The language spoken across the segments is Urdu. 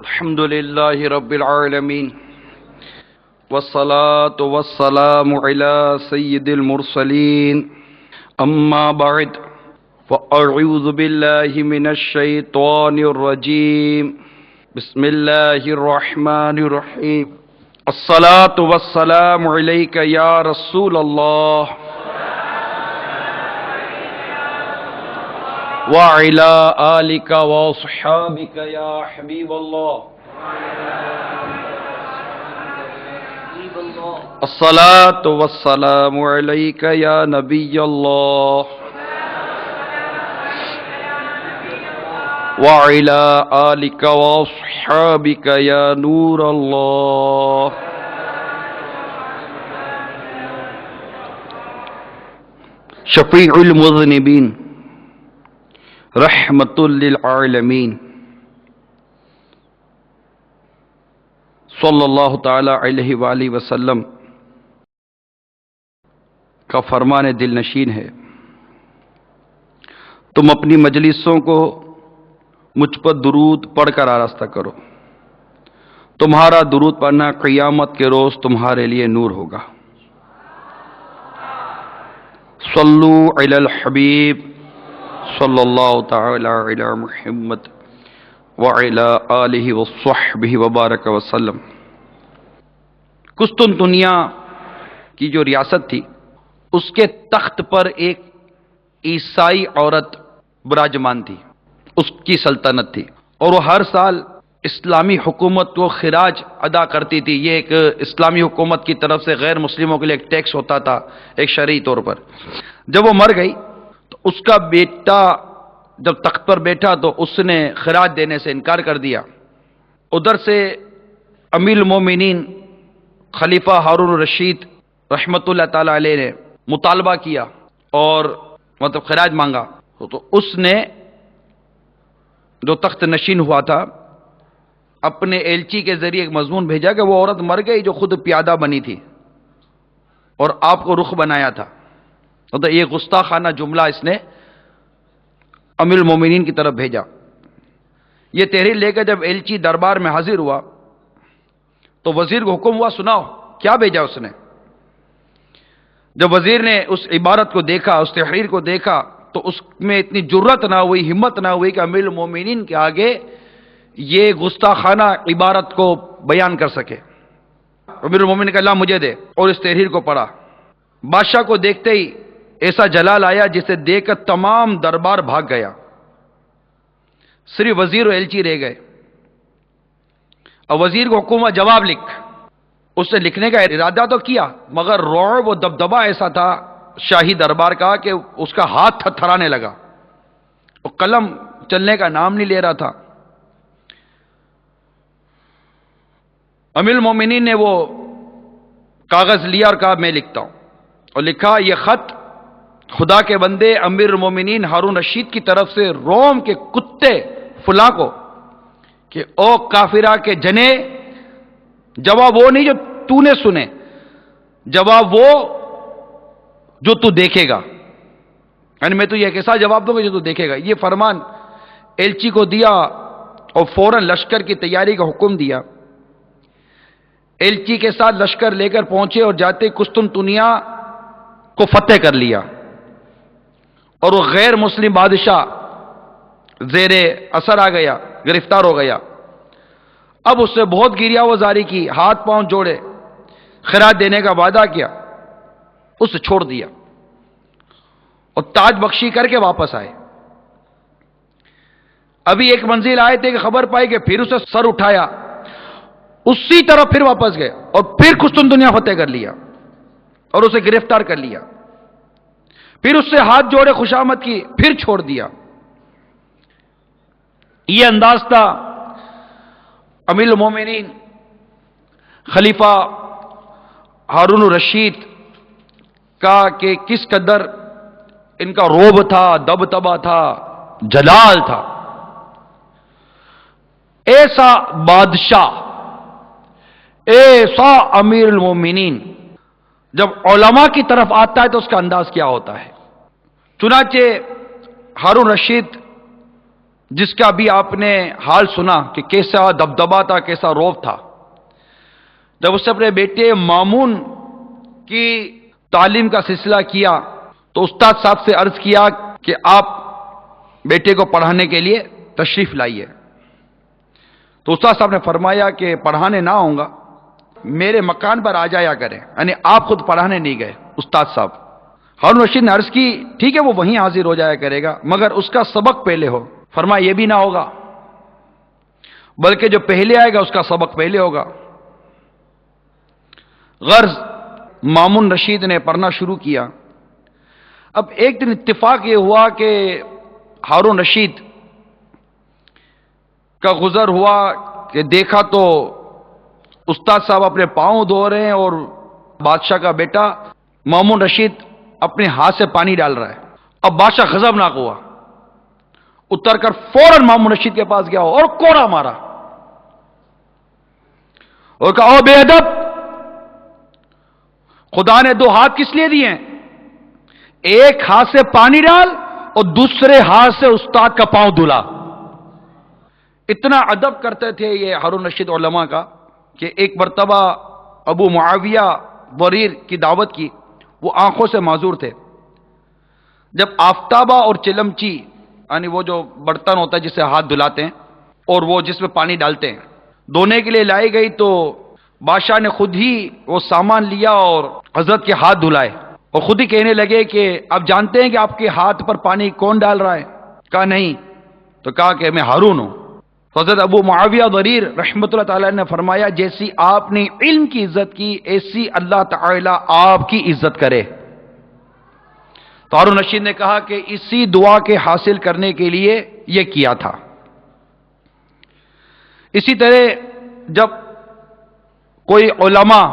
الحمد لله رب العالمين والصلاة والسلام على سيد المرسلين أما بعد فأعوذ بالله من الشيطان الرجيم بسم الله الرحمن الرحيم الصلاة والسلام عليك يا رسول الله وعلى آلك وصحابك يا حبيب الله الصلاة والسلام عليك يا نبي الله وعلى آلك وصحابك يا نور الله شفيع المذنبين رحمت للعالمین صلی اللہ تعالی علیہ وآلہ وسلم کا فرمان دل نشین ہے، تم اپنی مجلسوں کو مجھ پر درود پڑھ کر آراستہ کرو، تمہارا درود پڑھنا قیامت کے روز تمہارے لیے نور ہوگا۔ صلو علی الحبیب صلی اللہ تعالی علی محمد وعلی آلہ وصحبہ وبارک وسلم۔ قسطنطنیہ کی جو ریاست تھی، اس کے تخت پر ایک عیسائی عورت براجمان تھی، اس کی سلطنت تھی، اور وہ ہر سال اسلامی حکومت کو خراج ادا کرتی تھی۔ یہ ایک اسلامی حکومت کی طرف سے غیر مسلموں کے لیے ایک ٹیکس ہوتا تھا ایک شرعی طور پر۔ جب وہ مر گئی تو اس کا بیٹا جب تخت پر بیٹھا تو اس نے خراج دینے سے انکار کر دیا۔ ادھر سے امیر المومنین خلیفہ ہارون الرشید رحمۃ اللہ تعالی علیہ نے مطالبہ کیا اور خراج مانگا، تو اس نے جو تخت نشین ہوا تھا اپنے ایلچی کے ذریعے ایک مضمون بھیجا کہ وہ عورت مر گئی جو خود پیادہ بنی تھی اور آپ کو رخ بنایا تھا۔ تو یہ گستاخانہ جملہ اس نے امیر المومنین کی طرف بھیجا۔ یہ تحریر لے کر جب ایلچی دربار میں حاضر ہوا تو وزیر کو حکم ہوا، سناؤ کیا بھیجا اس نے۔ جب وزیر نے اس عبارت کو دیکھا، اس تحریر کو دیکھا، تو اس میں اتنی جرت نہ ہوئی، ہمت نہ ہوئی کہ امیر المومنین کے آگے یہ گستاخانہ عبارت کو بیان کر سکے۔ امیر المومنین نے کہا اللہ مجھے دے، اور اس تحریر کو پڑھا۔ بادشاہ کو دیکھتے ہی ایسا جلال آیا جسے دیکھ کر تمام دربار بھاگ گیا، صرف وزیر و ایلچی رہ گئے۔ اور وزیر کو حکم ہوا جواب لکھ۔ اس نے لکھنے کا ارادہ تو کیا، مگر رعب و دبدبہ ایسا تھا شاہی دربار کا کہ اس کا ہاتھ تھرتھرانے لگا، وہ قلم چلنے کا نام نہیں لے رہا تھا۔ امیر المومنین نے وہ کاغذ لیا اور کہا میں لکھتا ہوں، اور لکھا یہ خط خدا کے بندے امیر المومنین ہارون رشید کی طرف سے روم کے کتے فلاں کو کہ او کافرہ کے جنے، جواب وہ نہیں جو تو نے سنے، جواب وہ جو تو دیکھے گا، یعنی میں تو یہ کیسا جواب دوں گا جو تو دیکھے گا۔ یہ فرمان ایلچی کو دیا اور فوراً لشکر کی تیاری کا حکم دیا۔ ایلچی کے ساتھ لشکر لے کر پہنچے اور جاتے قسطنطنیہ کو فتح کر لیا، اور وہ غیر مسلم بادشاہ زیر اثر آ گیا، گرفتار ہو گیا۔ اب اس سے بہت گریہ وزاری کی، ہاتھ پاؤں جوڑے، خراج دینے کا وعدہ کیا، اسے چھوڑ دیا اور تاج بخشی کر کے واپس آئے۔ ابھی ایک منزل آئے تھے کہ خبر پائی کہ پھر اسے سر اٹھایا، اسی طرح پھر واپس گئے اور پھر قسطنطنیہ فتح کر لیا اور اسے گرفتار کر لیا، پھر اس سے ہاتھ جوڑے خوشامد کی، پھر چھوڑ دیا۔ یہ انداز تھا امیر المومنین خلیفہ ہارون الرشید کا کہ کس قدر ان کا روب تھا، دبدبہ تھا، جلال تھا۔ ایسا بادشاہ، ایسا امیر المومنین جب علماء کی طرف آتا ہے تو اس کا انداز کیا ہوتا ہے۔ چنانچہ ہارون رشید جس کا بھی آپ نے حال سنا کہ کیسا دبدبا تھا، کیسا روب تھا، جب اس نے اپنے بیٹے مامون کی تعلیم کا سلسلہ کیا تو استاد صاحب سے عرض کیا کہ آپ بیٹے کو پڑھانے کے لیے تشریف لائیے. تو استاد صاحب نے فرمایا کہ پڑھانے نہ آؤں گا، میرے مکان پر آ جایا کریں. یعنی آپ خود پڑھانے نہیں گئے استاد صاحب. ہارون رشید نے عرض کی ٹھیک ہے وہ وہیں حاضر ہو جایا کرے گا، مگر اس کا سبق پہلے ہو. فرمایا یہ بھی نہ ہوگا، بلکہ جو پہلے آئے گا اس کا سبق پہلے ہوگا. غرض مامون رشید نے پڑھنا شروع کیا. اب ایک دن اتفاق یہ ہوا کہ ہارون رشید کا گزر ہوا کہ دیکھا تو استاد صاحب اپنے پاؤں دھو رہے ہیں اور بادشاہ کا بیٹا مامون رشید اپنے ہاتھ سے پانی ڈال رہا ہے. اب بادشاہ غضبناک ہوا، اتر کر فوراً مامون رشید کے پاس گیا اور کوڑا مارا اور کہا او بے ادب، خدا نے دو ہاتھ کس لیے دیے ہیں؟ ایک ہاتھ سے پانی ڈال اور دوسرے ہاتھ سے استاد کا پاؤں دھلا. اتنا ادب کرتے تھے یہ ہارون رشید علماء کا کہ ایک مرتبہ ابو معاویہ وریر کی دعوت کی. وہ آنکھوں سے معذور تھے. جب آفتابہ اور چلمچی یعنی وہ جو برتن ہوتا ہے جسے ہاتھ دھلاتے ہیں اور وہ جس میں پانی ڈالتے ہیں دھونے کے لیے لائی گئی تو بادشاہ نے خود ہی وہ سامان لیا اور حضرت کے ہاتھ دھلائے اور خود ہی کہنے لگے کہ آپ جانتے ہیں کہ آپ کے ہاتھ پر پانی کون ڈال رہا ہے؟ کہا نہیں. تو کہا کہ میں ہارون ہوں. حضرت ابو معاویہ ضریر رحمۃ اللہ تعالی نے فرمایا جیسی آپ نے علم کی عزت کی ایسی اللہ تعالی آپ کی عزت کرے. تو ہارون رشید نے کہا کہ اسی دعا کے حاصل کرنے کے لیے یہ کیا تھا. اسی طرح جب کوئی علماء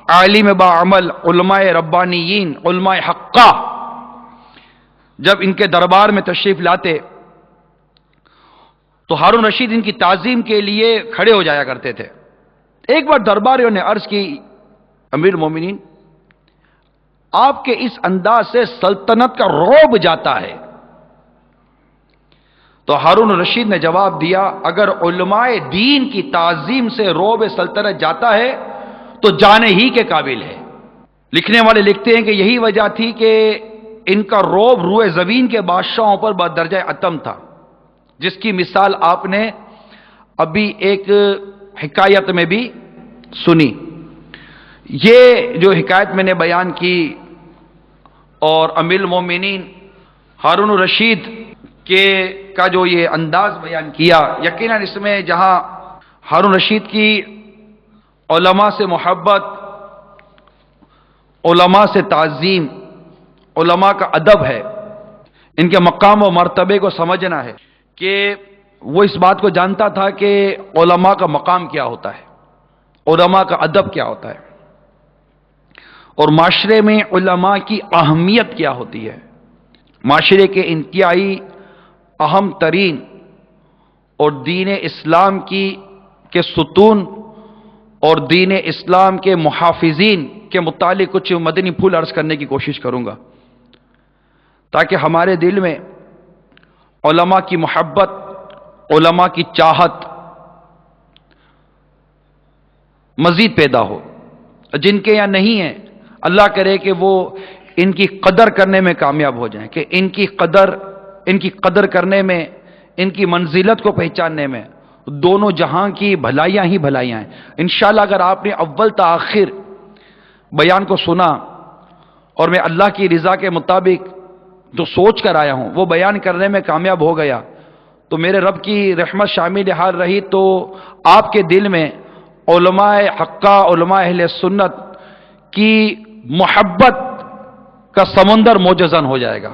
عالم با عمل علماء ربانیین علماء حقہ جب ان کے دربار میں تشریف لاتے تو ہارون رشید ان کی تعظیم کے لیے کھڑے ہو جایا کرتے تھے. ایک بار درباریوں نے عرض کی امیر المومنین آپ کے اس انداز سے سلطنت کا رعب جاتا ہے. تو ہارون رشید نے جواب دیا اگر علماء دین کی تعظیم سے رعب سلطنت جاتا ہے تو جانے ہی کے قابل ہے. لکھنے والے لکھتے ہیں کہ یہی وجہ تھی کہ ان کا رعب روئے زمین کے بادشاہوں پر بدرجہ اتم تھا، جس کی مثال آپ نے ابھی ایک حکایت میں بھی سنی. یہ جو حکایت میں نے بیان کی اور امیر المومنین ہارون رشید کا جو یہ انداز بیان کیا، یقیناً اس میں جہاں ہارون رشید کی علماء سے محبت، علماء سے تعظیم، علماء کا ادب ہے، ان کے مقام و مرتبے کو سمجھنا ہے کہ وہ اس بات کو جانتا تھا کہ علماء کا مقام کیا ہوتا ہے، علماء کا ادب کیا ہوتا ہے اور معاشرے میں علماء کی اہمیت کیا ہوتی ہے. معاشرے کے انتہائی اہم ترین اور دین اسلام کے ستون اور دین اسلام کے محافظین کے متعلق کچھ مدنی پھول عرض کرنے کی کوشش کروں گا تاکہ ہمارے دل میں علماء کی محبت، علماء کی چاہت مزید پیدا ہو. جن کے یہاں نہیں ہیں اللہ کرے کہ وہ ان کی قدر کرنے میں کامیاب ہو جائیں، کہ ان کی قدر کرنے میں، ان کی منزلت کو پہچاننے میں دونوں جہاں کی بھلائیاں ہی بھلائیاں ہیں. انشاءاللہ اگر آپ نے اول تا آخر بیان کو سنا اور میں اللہ کی رضا کے مطابق جو سوچ کر آیا ہوں وہ بیان کرنے میں کامیاب ہو گیا تو میرے رب کی رحمت شامل حال رہی تو آپ کے دل میں علماء حقہ، علماء اہل سنت کی محبت کا سمندر موجزن ہو جائے گا.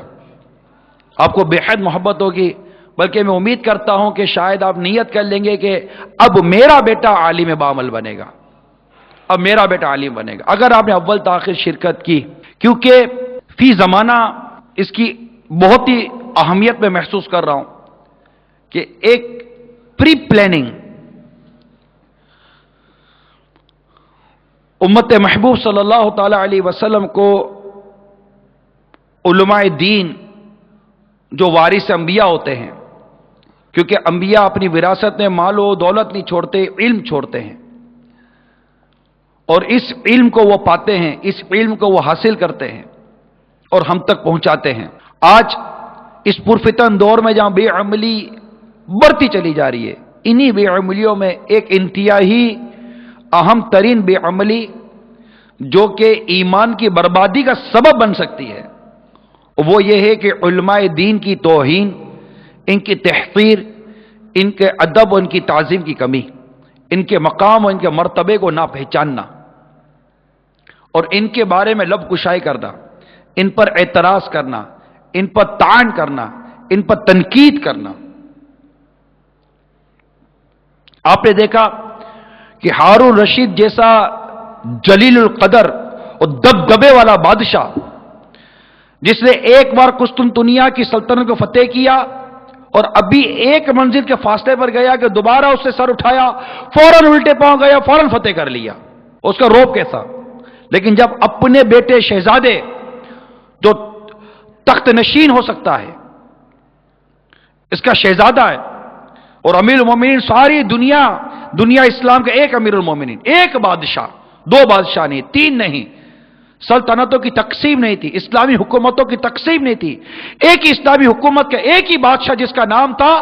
آپ کو بے حد محبت ہوگی، بلکہ میں امید کرتا ہوں کہ شاید آپ نیت کر لیں گے کہ اب میرا بیٹا عالم بعمل بنے گا، اب میرا بیٹا عالم بنے گا اگر آپ نے اول تاخیر شرکت کی. کیونکہ فی زمانہ اس کی بہت ہی اہمیت میں محسوس کر رہا ہوں کہ ایک پری پلاننگ امت محبوب صلی اللہ تعالی علیہ وسلم کو علماء دین جو وارث انبیاء ہوتے ہیں کیونکہ انبیاء اپنی وراثت میں مال و دولت نہیں چھوڑتے، علم چھوڑتے ہیں، اور اس علم کو وہ پاتے ہیں، اس علم کو وہ حاصل کرتے ہیں اور ہم تک پہنچاتے ہیں۔ آج اس پرفتن دور میں جہاں بے عملی بڑھتی چلی جا رہی ہے، انہی بے عملیوں میں ایک انتہائی اہم ترین بے عملی جو کہ ایمان کی بربادی کا سبب بن سکتی ہے، وہ یہ ہے کہ علماء دین کی توہین، ان کی تحقیر، ان کے ادب اور ان کی تعظیم کی کمی، ان کے مقام اور ان کے مرتبے کو نہ پہچاننا اور ان کے بارے میں لب کشائی کرنا، ان پر اعتراض کرنا، ان پر طعن کرنا، ان پر تنقید کرنا۔ آپ نے دیکھا کہ ہارون رشید جیسا جلیل القدر اور دبدبے والا بادشاہ، جس نے ایک بار قسطنطنیہ کی سلطنت کو فتح کیا اور ابھی ایک منزل کے فاصلے پر گیا کہ دوبارہ اس سے سر اٹھایا، فوراً الٹے پاؤں گیا، فوراً فتح کر لیا، اس کا روب کیسا۔ لیکن جب اپنے بیٹے شہزادے جو تخت نشین ہو سکتا ہے، اس کا شہزادہ ہے اور امیر المومنین ساری دنیا اسلام کے ایک امیر المومنین، ایک بادشاہ، دو بادشاہ نہیں، تین نہیں، سلطنتوں کی تقسیم نہیں تھی، اسلامی حکومتوں کی تقسیم نہیں تھی، ایک ہی اسلامی حکومت کا ایک ہی بادشاہ جس کا نام تھا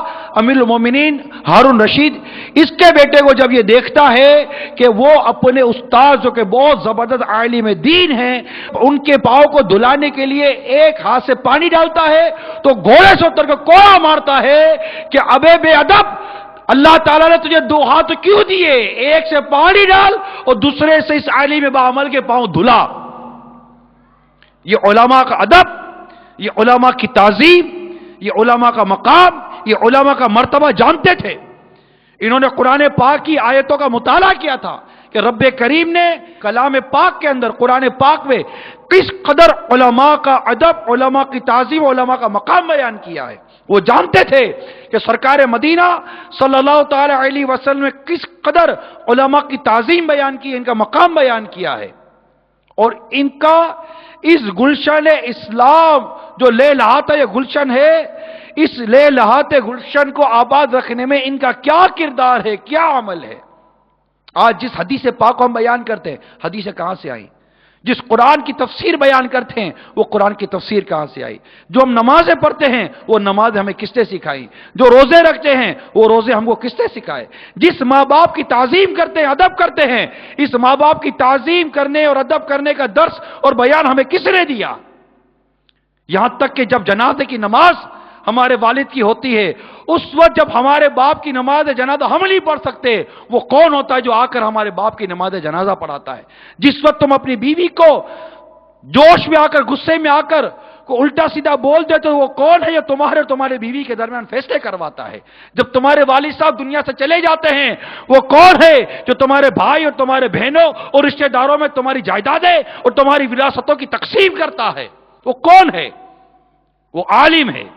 امیر المومنین ہارون رشید۔ اس کے بیٹے کو جب یہ دیکھتا ہے کہ وہ اپنے استاد جو کہ بہت زبردست عالم دین ہیں، ان کے پاؤں کو دھلانے کے لیے ایک ہاتھ سے پانی ڈالتا ہے تو گھوڑے سے اتر کر کوڑا مارتا ہے کہ ابے بے ادب، اللہ تعالیٰ نے تجھے دو ہاتھ کیوں دیے؟ ایک سے پانی ڈال اور دوسرے سے اس عالم باعمل کے پاؤں دھلا۔ یہ علماء کا ادب، یہ علماء کی تعظیم، یہ علماء کا مقام، یہ علماء کا مرتبہ جانتے تھے۔ انہوں نے قرآن پاک کی آیتوں کا مطالعہ کیا تھا کہ رب کریم نے کلام پاک کے اندر، قرآن پاک میں کس قدر علماء کا ادب، علماء کی تعظیم، علماء کا مقام بیان کیا ہے۔ وہ جانتے تھے کہ سرکار مدینہ صلی اللہ تعالی علیہ وسلم نے کس قدر علماء کی تعظیم بیان کی، ان کا مقام بیان کیا ہے، اور ان کا اس گلشن اسلام جو لے لہاتا یہ گلشن ہے، اس لے لہاتے گلشن کو آباد رکھنے میں ان کا کیا کردار ہے، کیا عمل ہے۔ آج جس حدیث پاک کو ہم بیان کرتے ہیں، حدیثیں کہاں سے آئیں؟ جس قرآن کی تفسیر بیان کرتے ہیں، وہ قرآن کی تفسیر کہاں سے آئی؟ جو ہم نمازیں پڑھتے ہیں، وہ نماز ہمیں کس نے سکھائی؟ جو روزے رکھتے ہیں، وہ روزے ہم کو کس نے سکھائے؟ جس ماں باپ کی تعظیم کرتے ہیں، ادب کرتے ہیں، اس ماں باپ کی تعظیم کرنے اور ادب کرنے کا درس اور بیان ہمیں کس نے دیا؟ یہاں تک کہ جب جنازے کی نماز ہمارے والد کی ہوتی ہے، اس وقت جب ہمارے باپ کی نماز جنازہ ہم نہیں پڑھ سکتے، وہ کون ہوتا ہے جو آ کر ہمارے باپ کی نماز جنازہ پڑھاتا ہے؟ جس وقت تم اپنی بیوی کو جوش میں آ کر، غصے میں آ کر کو الٹا سیدھا بول دیتے ہو، وہ کون ہے جو تمہارے اور تمہارے بیوی کے درمیان فیصلے کرواتا ہے؟ جب تمہارے والد صاحب دنیا سے چلے جاتے ہیں، وہ کون ہے جو تمہارے بھائی اور تمہارے بہنوں اور رشتہ داروں میں تمہاری جائیدادیں اور تمہاری وراثتوں کی تقسیم کرتا ہے؟ وہ کون ہے؟ وہ عالم ہے،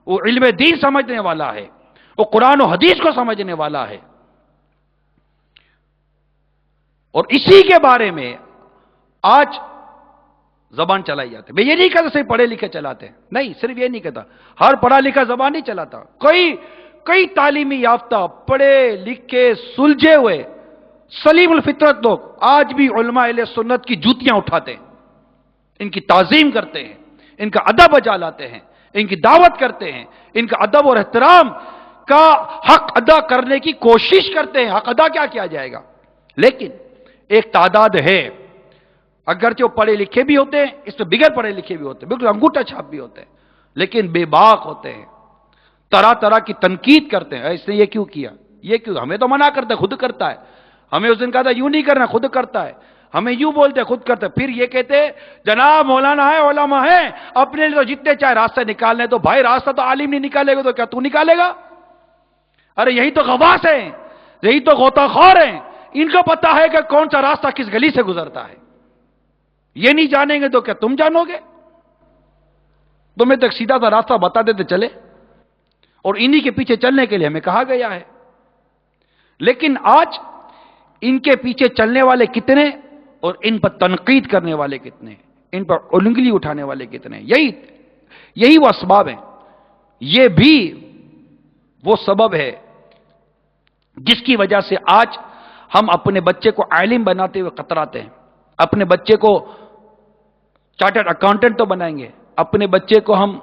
وہ علم دین سمجھنے والا ہے، وہ قرآن و حدیث کو سمجھنے والا ہے۔ اور اسی کے بارے میں آج زبان چلائی جاتی ہے۔ میں یہ نہیں کہتا صرف پڑھے لکھے چلاتے ہیں، نہیں، صرف یہ نہیں کہتا ہر پڑھا لکھا زبان نہیں چلاتا۔ کئی تعلیمی یافتہ، پڑھے لکھے، سلجھے ہوئے، سلیم الفطرت لوگ آج بھی علماء اہل سنت کی جوتیاں اٹھاتے ہیں، ان کی تعظیم کرتے ہیں، ان کا ادب بجا لاتے ہیں، ان کی دعوت کرتے ہیں، ان کا ادب اور احترام کا حق ادا کرنے کی کوشش کرتے ہیں۔ حق ادا کیا کیا جائے گا؟ لیکن ایک تعداد ہے، اگرچہ وہ پڑھے لکھے بھی ہوتے ہیں، اس میں بغیر پڑھے لکھے بھی ہوتے ہیں، بالکل انگوٹھا چھاپ بھی ہوتے ہیں، لیکن بے باک ہوتے ہیں، طرح طرح کی تنقید کرتے ہیں۔ اس نے یہ کیوں کیا، یہ کیوں؟ ہمیں تو منع کرتا ہے، خود کرتا ہے۔ ہمیں اس دن کہا تھا یوں نہیں کرنا، خود کرتا ہے۔ ہمیں یوں بولتے، خود کرتے۔ پھر یہ کہتے جناب مولانا ہے، علماء ہیں، اپنے لیے تو جتنے چاہے راستے نکالنے، تو بھائی راستہ تو عالم نہیں نکالے گا تو کیا تو نکالے گا؟ ارے یہی تو غواص ہیں، یہی تو غوطہ خور ہیں، ان کو پتا ہے کہ کون سا راستہ کس گلی سے گزرتا ہے۔ یہ نہیں جانیں گے تو کیا تم جانو گے؟ تمہیں تک سیدھا سا راستہ بتا دیتے چلے، اور انہی کے پیچھے چلنے کے لیے ہمیں کہا گیا ہے۔ لیکن آج ان کے پیچھے چلنے والے کتنے اور ان پر تنقید کرنے والے کتنے، ان پر انگلی اٹھانے والے کتنے؟ یہی وہ اسباب ہیں۔ یہ بھی وہ سبب ہے جس کی وجہ سے آج ہم اپنے بچے کو عالم بناتے ہوئے کتراتے ہیں. اپنے بچے کو چارٹرڈ اکاؤنٹنٹ تو بنائیں گے، اپنے بچے کو ہم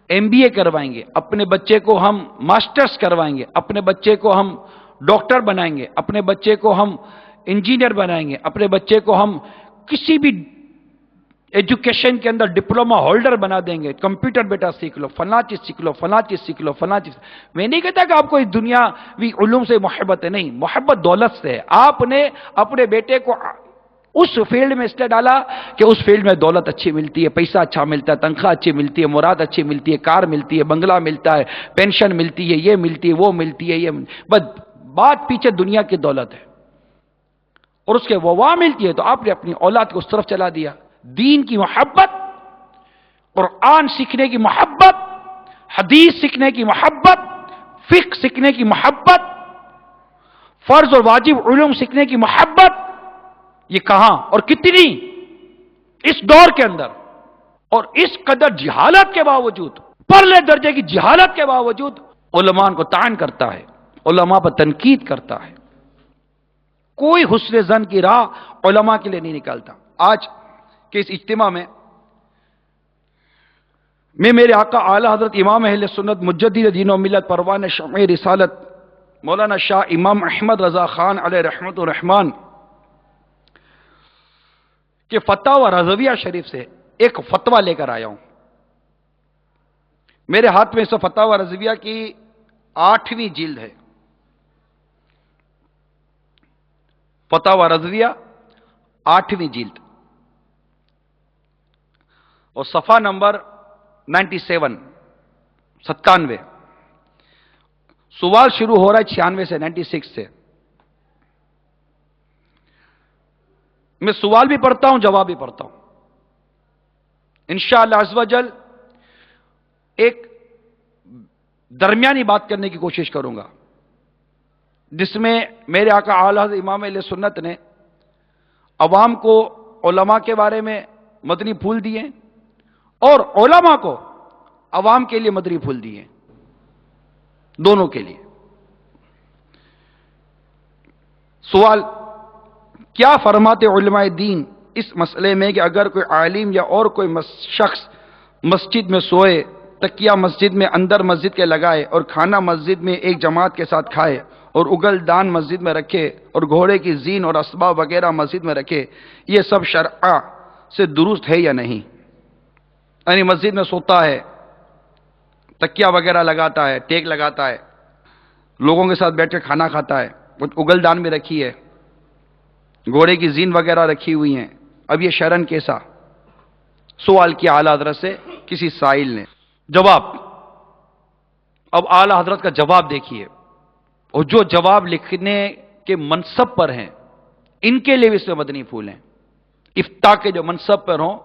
MBA کروائیں گے، اپنے بچے کو ہم ماسٹرز کروائیں گے، اپنے بچے کو ہم ڈاکٹر بنائیں گے، اپنے بچے کو ہم انجینئر بنائیں گے، اپنے بچے کو ہم کسی بھی ایجوکیشن کے اندر ڈپلوما ہولڈر بنا دیں گے. کمپیوٹر بیٹا سیکھ لو، فلاں چیز سیکھ لو، فلاں چیز سیکھ لو، فلاں چیز. میں نہیں کہتا کہ آپ کو اس دنیاوی علوم سے محبت ہے، نہیں، محبت دولت سے ہے. آپ نے اپنے بیٹے کو اس فیلڈ میں اس لیے ڈالا کہ اس فیلڈ میں دولت اچھی ملتی ہے، پیسہ اچھا ملتا ہے، تنخواہ اچھی ملتی ہے، مراد اچھی ملتی ہے، کار ملتی ہے، بنگلہ ملتا ہے، پینشن ملتی ہے، یہ ملتی ہے، وہ ملتی ہے، بس بات پیچھے دنیا کی دولت ہے اور اس کے وہاں ملتی ہے. تو آپ نے اپنی اولاد کو اس طرف چلا دیا. دین کی محبت، قرآن سیکھنے کی محبت، حدیث سیکھنے کی محبت، فقہ سیکھنے کی محبت، فرض اور واجب علوم سیکھنے کی محبت، یہ کہاں اور کتنی اس دور کے اندر، اور اس قدر جہالت کے باوجود، پرلے درجے کی جہالت کے باوجود علماء کو تعین کرتا ہے، علماء پر تنقید کرتا ہے. کوئی حسن ظن کی راہ علماء کے لیے نہیں نکالتا. آج کے اس اجتماع میں میرے آقا اعلی حضرت امام اہل سنت مجدد دین و ملت پروان شمع رسالت مولانا شاہ امام احمد رضا خان علیہ رحمت الرحمان کہ فتاوی رضویہ شریف سے ایک فتویٰ لے کر آیا ہوں. میرے ہاتھ میں اس فتاوی رضویہ کی 8ویں جلد ہے. فتاوی رضویہ 8ویں جلد اور صفحہ نمبر 97. سوال شروع ہو رہا ہے 96 سے، 96 سے. میں سوال بھی پڑھتا ہوں، جواب بھی پڑھتا ہوں. انشاءاللہ عز و جل ایک درمیانی بات کرنے کی کوشش کروں گا جس میں میرے آقا اعلی حضرت امام اہل سنت نے عوام کو علماء کے بارے میں مدنی پھول دیے اور علماء کو عوام کے لیے مدنی پھول دیے، دونوں کے لیے. سوال: کیا فرماتے علماء دین اس مسئلے میں کہ اگر کوئی عالم یا اور کوئی شخص مسجد میں سوئے، تکیہ مسجد میں اندر مسجد کے لگائے اور کھانا مسجد میں ایک جماعت کے ساتھ کھائے اور اگل دان مسجد میں رکھے اور گھوڑے کی زین اور اسباب وغیرہ مسجد میں رکھے، یہ سب شرع سے درست ہے یا نہیں؟ یعنی مسجد میں سوتا ہے، تکیہ وغیرہ لگاتا ہے، ٹیک لگاتا ہے، لوگوں کے ساتھ بیٹھ کے کھانا کھاتا ہے، اگل دان میں رکھی ہے، گھوڑے کی زین وغیرہ رکھی ہوئی ہیں، اب یہ شرعن کیسا؟ سوال کیا اعلیٰ حضرت سے کسی سائل نے. جواب: اب اعلیٰ حضرت کا جواب دیکھیے، اور جو جواب لکھنے کے منصب پر ہیں ان کے لیے بھی اس میں مدنی پھول ہیں. افتاء کے جو منصب پر ہوں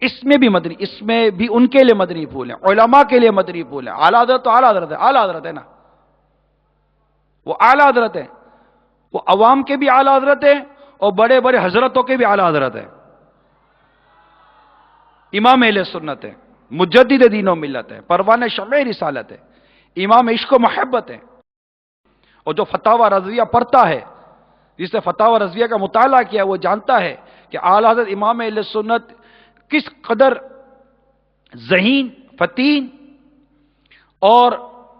اس میں بھی مدنی، اس میں بھی ان کے لیے مدنی پھول ہیں، علماء کے لیے مدنی پھول ہیں. اعلیٰ حضرت تو اعلیٰ حضرت ہے، اعلیٰ حضرت ہے نا، وہ اعلیٰ حضرت ہے، وہ عوام کے بھی اعلیٰ حضرت ہے اور بڑے بڑے حضرتوں کے بھی اعلیٰ حضرت ہے. امام اہل سنت ہے، مجدد دین و ملت ہے، پروان شمع رسالت ہے، امام عشق و محبت ہے. اور جو فتاوی رضویہ پڑھتا ہے، جس نے فتاوی رضویہ کا مطالعہ کیا، وہ جانتا ہے کہ اعلیٰ حضرت امام اہل سنت کس قدر ذہین، فتین اور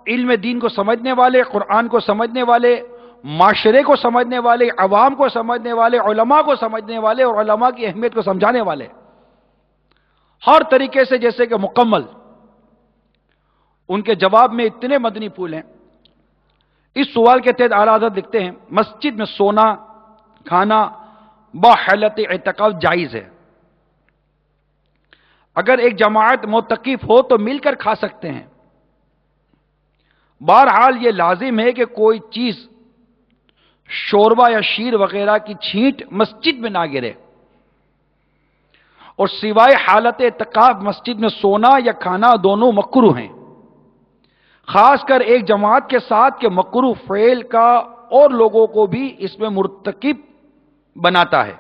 علم دین کو سمجھنے والے، قرآن کو سمجھنے والے، معاشرے کو سمجھنے والے، عوام کو سمجھنے والے، علماء کو سمجھنے والے اور علماء کی اہمیت کو سمجھانے والے، ہر طریقے سے جیسے کہ مکمل. ان کے جواب میں اتنے مدنی پھول ہیں. اس سوال کے تحت اعلیٰ حضرت لکھتے ہیں: مسجد میں سونا کھانا با حالت اعتکاف جائز ہے. اگر ایک جماعت معتکف ہو تو مل کر کھا سکتے ہیں. بہرحال یہ لازم ہے کہ کوئی چیز شوربہ یا شیر وغیرہ کی چھینٹ مسجد میں نہ گرے، اور سوائے حالت اعتکاف مسجد میں سونا یا کھانا دونوں مکروہ ہیں، خاص کر ایک جماعت کے ساتھ کہ مکروہ فعل کا اور لوگوں کو بھی اس میں مرتکب بناتا ہے.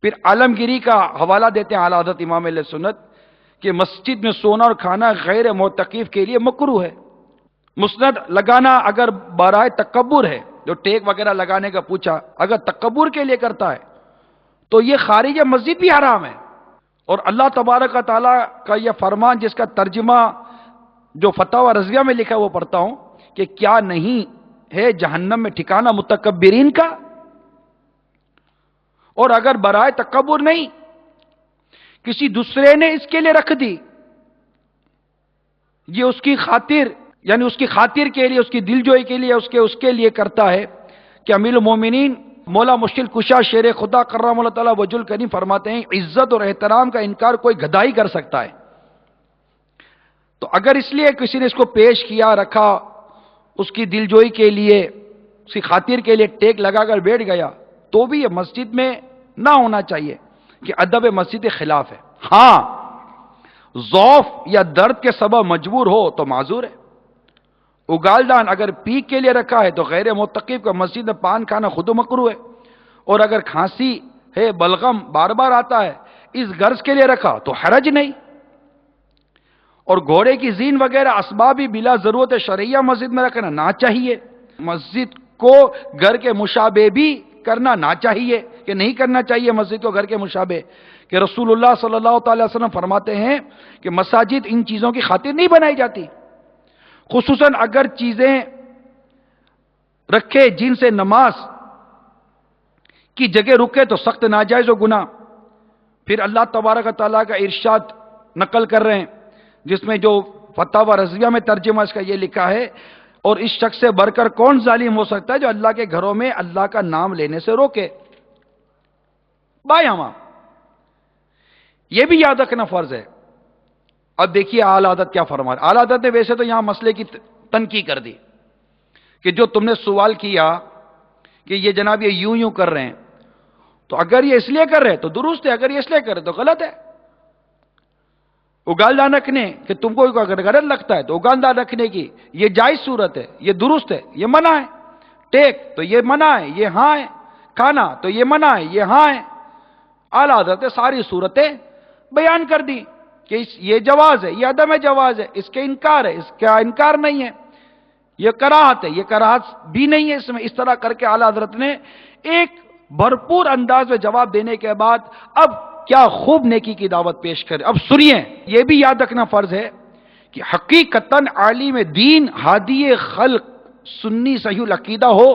پھر عالمگیری کا حوالہ دیتے ہیں اعلیٰ حضرت امام اہل سنت کہ مسجد میں سونا اور کھانا غیر معتکف کے لیے مکروہ ہے. مسند لگانا اگر برائے تکبر ہے، جو ٹیک وغیرہ لگانے کا پوچھا، اگر تکبر کے لیے کرتا ہے تو یہ خارج مسجد بھی حرام ہے۔ اور اللہ تبارک و تعالیٰ کا یہ فرمان جس کا ترجمہ جو فتاوی رضویہ میں لکھا ہے وہ پڑھتا ہوں کہ کیا نہیں ہے جہنم میں ٹھکانہ متکبرین کا؟ اور اگر برائے تکبر نہیں، کسی دوسرے نے اس کے لیے رکھ دی، یہ اس کی خاطر، یعنی اس کی خاطر کے لیے، اس کی دلجوئی کے لیے اس کے لیے کرتا ہے کہ امیر المومنین مولا مشکل کشا شیر خدا کرم اللہ تعالیٰ وجہ الکریم فرماتے ہیں عزت اور احترام کا انکار کوئی گدھا ہی کر سکتا ہے۔ تو اگر اس لیے کسی نے اس کو پیش کیا، رکھا، اس کی دلجوئی کے لیے، اس کی خاطر کے لیے ٹیک لگا کر بیٹھ گیا، تو بھی یہ مسجد میں نہ ہونا چاہیے کہ ادب مسجد کے خلاف ہے۔ ہاں، ضعف یا درد کے سبب مجبور ہو تو معذور ہے۔ اگالدان اگر پیک کے لیے رکھا ہے تو غیر متقب کا مسجد میں پان کھانا خود مکروہ ہے، اور اگر کھانسی ہے، بلغم بار بار آتا ہے، اس غرض کے لیے رکھا تو حرج نہیں۔ اور گھوڑے کی زین وغیرہ اسبابی بلا ضرورت شرعیہ مسجد میں رکھنا نہ چاہیے۔ مسجد کو گھر کے مشابہ بھی کرنا نہ چاہیے، کہ نہیں کرنا چاہیے مسجد کو گھر کے مشابہ، کہ رسول اللہ صلی اللہ تعالی وسلم فرماتے ہیں کہ مساجد ان چیزوں کی خاطر نہیں بنائی جاتی، خصوصاً اگر چیزیں رکھے جن سے نماز کی جگہ رکے تو سخت ناجائز و گناہ۔ پھر اللہ تبارک و تعالیٰ کا ارشاد نقل کر رہے ہیں جس میں جو فتاوی رضویہ میں ترجمہ اس کا یہ لکھا ہے، اور اس شخص سے بڑھ کر کون ظالم ہو سکتا ہے جو اللہ کے گھروں میں اللہ کا نام لینے سے روکے۔ بھائی ہماں یہ بھی یاد رکھنا فرض ہے۔ اب دیکھیے اعلی حضرت کیا فرما رہے۔ اعلی حضرت نے ویسے تو یہاں مسئلے کی تنقید کر دی کہ جو تم نے سوال کیا کہ یہ جناب یہ یوں کر رہے ہیں، تو اگر یہ اس لیے کر رہے تو درست ہے، اگر یہ اس لیے کر رہے تو غلط ہے۔ اگالدان رکھنے کہ تم کو اگر غلط لگتا ہے تو اگالدان رکھنے کی یہ جائز صورت ہے، یہ درست ہے، یہ منع ہے۔ ٹیک تو یہ منع ہے، یہ ہاں ہے۔ کھانا تو یہ منع ہے، یہ ہاں ہے۔ اعلیٰ حضرت ساری صورتیں بیان کر دی کہ یہ جواز ہے، یہ عدم جواز ہے، اس کے انکار ہے، اس کا انکار نہیں ہے، یہ کراہت ہے، یہ کراہت بھی نہیں ہے اس میں۔ اس طرح کر کے اعلیٰ حضرت نے ایک بھرپور انداز میں جواب دینے کے بعد اب کیا خوب نیکی کی دعوت پیش کرے۔ اب سنیے، یہ بھی یاد رکھنا فرض ہے کہ حقیقتاً عالم دین ہادی خلق سنی صحیح العقیدہ ہو،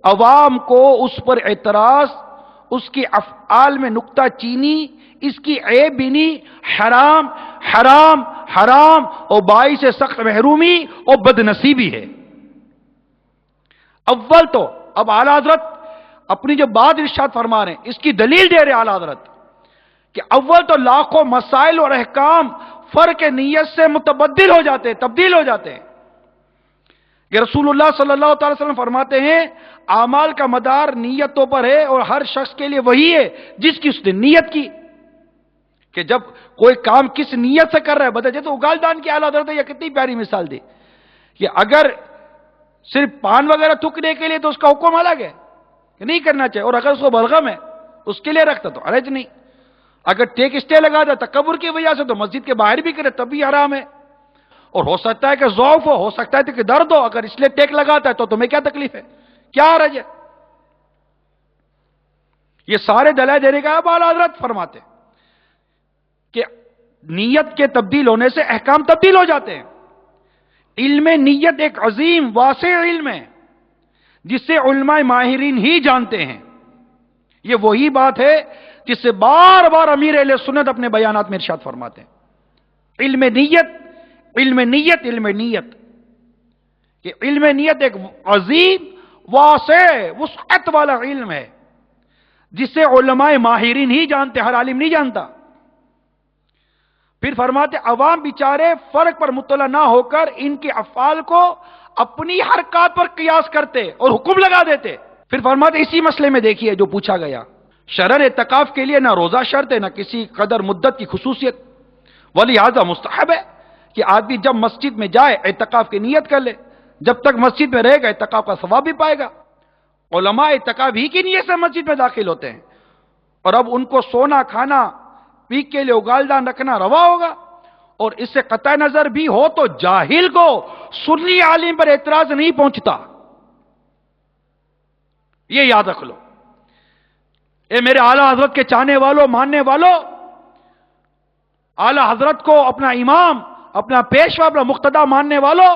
عوام کو اس پر اعتراض، اس کی افعال میں نکتہ چینی، اس کی عیب بینی حرام حرام حرام اور باعث سخت محرومی اور بدنصیبی ہے۔ اول تو اب اعلیٰ حضرت اپنی جو بات ارشاد فرما رہے ہیں اس کی دلیل دے رہے اعلیٰ حضرت کہ اول تو لاکھوں مسائل اور احکام فرق نیت سے متبدل ہو جاتے ہیں، تبدیل ہو جاتے ہیں۔ کہ رسول اللہ صلی اللہ تعالی وسلم فرماتے ہیں اعمال کا مدار نیتوں پر ہے، اور ہر شخص کے لیے وہی ہے جس کی اس نے نیت کی۔ کہ جب کوئی کام کس نیت سے کر رہا ہے بتا جائے، تو اگالدان کی اعلیٰ حضرت نے یہ کتنی پیاری مثال دی کہ اگر صرف پان وغیرہ تھوکنے کے لیے تو اس کا حکم الگ ہے کہ نہیں کرنا چاہیے، اور اگر اس کو بلغم ہے اس کے لیے رکھتا تو حرج نہیں۔ اگر ٹیک اسٹے لگا دے تکبر کی وجہ سے تو مسجد کے باہر بھی کرے تب بھی حرام ہے۔ اور ہو سکتا ہے کہ ضعف ہو سکتا ہے کہ درد ہو، اگر اس لیے ٹیک لگاتا ہے تو تمہیں کیا تکلیف ہے، کیا حرج ہے؟ یہ سارے دلائل دینے کا اعلیٰ حضرت فرماتے کہ نیت کے تبدیل ہونے سے احکام تبدیل ہو جاتے ہیں۔ علم نیت ایک عظیم واسع علم ہے جسے علماء ماہرین ہی جانتے ہیں۔ یہ وہی بات ہے جس سے بار بار امیر اہل سنت اپنے بیانات میں ارشاد فرماتے ہیں، علم نیت علم نیت علم نیت، کہ علم نیت ایک عظیم واسع وسعت والا علم ہے جسے علماء ماہرین ہی جانتے، ہر عالم نہیں جانتا۔ پھر فرماتے عوام بیچارے فرق پر مطلع نہ ہو کر ان کے افعال کو اپنی حرکات پر قیاس کرتے اور حکم لگا دیتے۔ پھر فرماتے اسی مسئلے میں دیکھیے جو پوچھا گیا، شرعاً اعتکاف کے لیے نہ روزہ شرط ہے نہ کسی قدر مدت کی خصوصیت، ولہذا مستحب ہے کہ آدمی جب مسجد میں جائے اعتکاف کی نیت کر لے، جب تک مسجد میں رہے گا اعتکاف کا ثواب بھی پائے گا۔ علماء اعتکاف ہی کی نیت سے مسجد میں داخل ہوتے ہیں، اور اب ان کو سونا کھانا پیک کے لیے اگالدان رکھنا روا ہوگا، اور اس سے قطع نظر بھی ہو تو جاہل کو سنی عالم پر اعتراض نہیں پہنچتا. یہ یاد رکھ لو. اے میرے اعلی حضرت کے چاہنے والوں، ماننے والوں، اعلی حضرت کو اپنا امام، اپنا پیشوا، اپنا مقتدا ماننے والوں،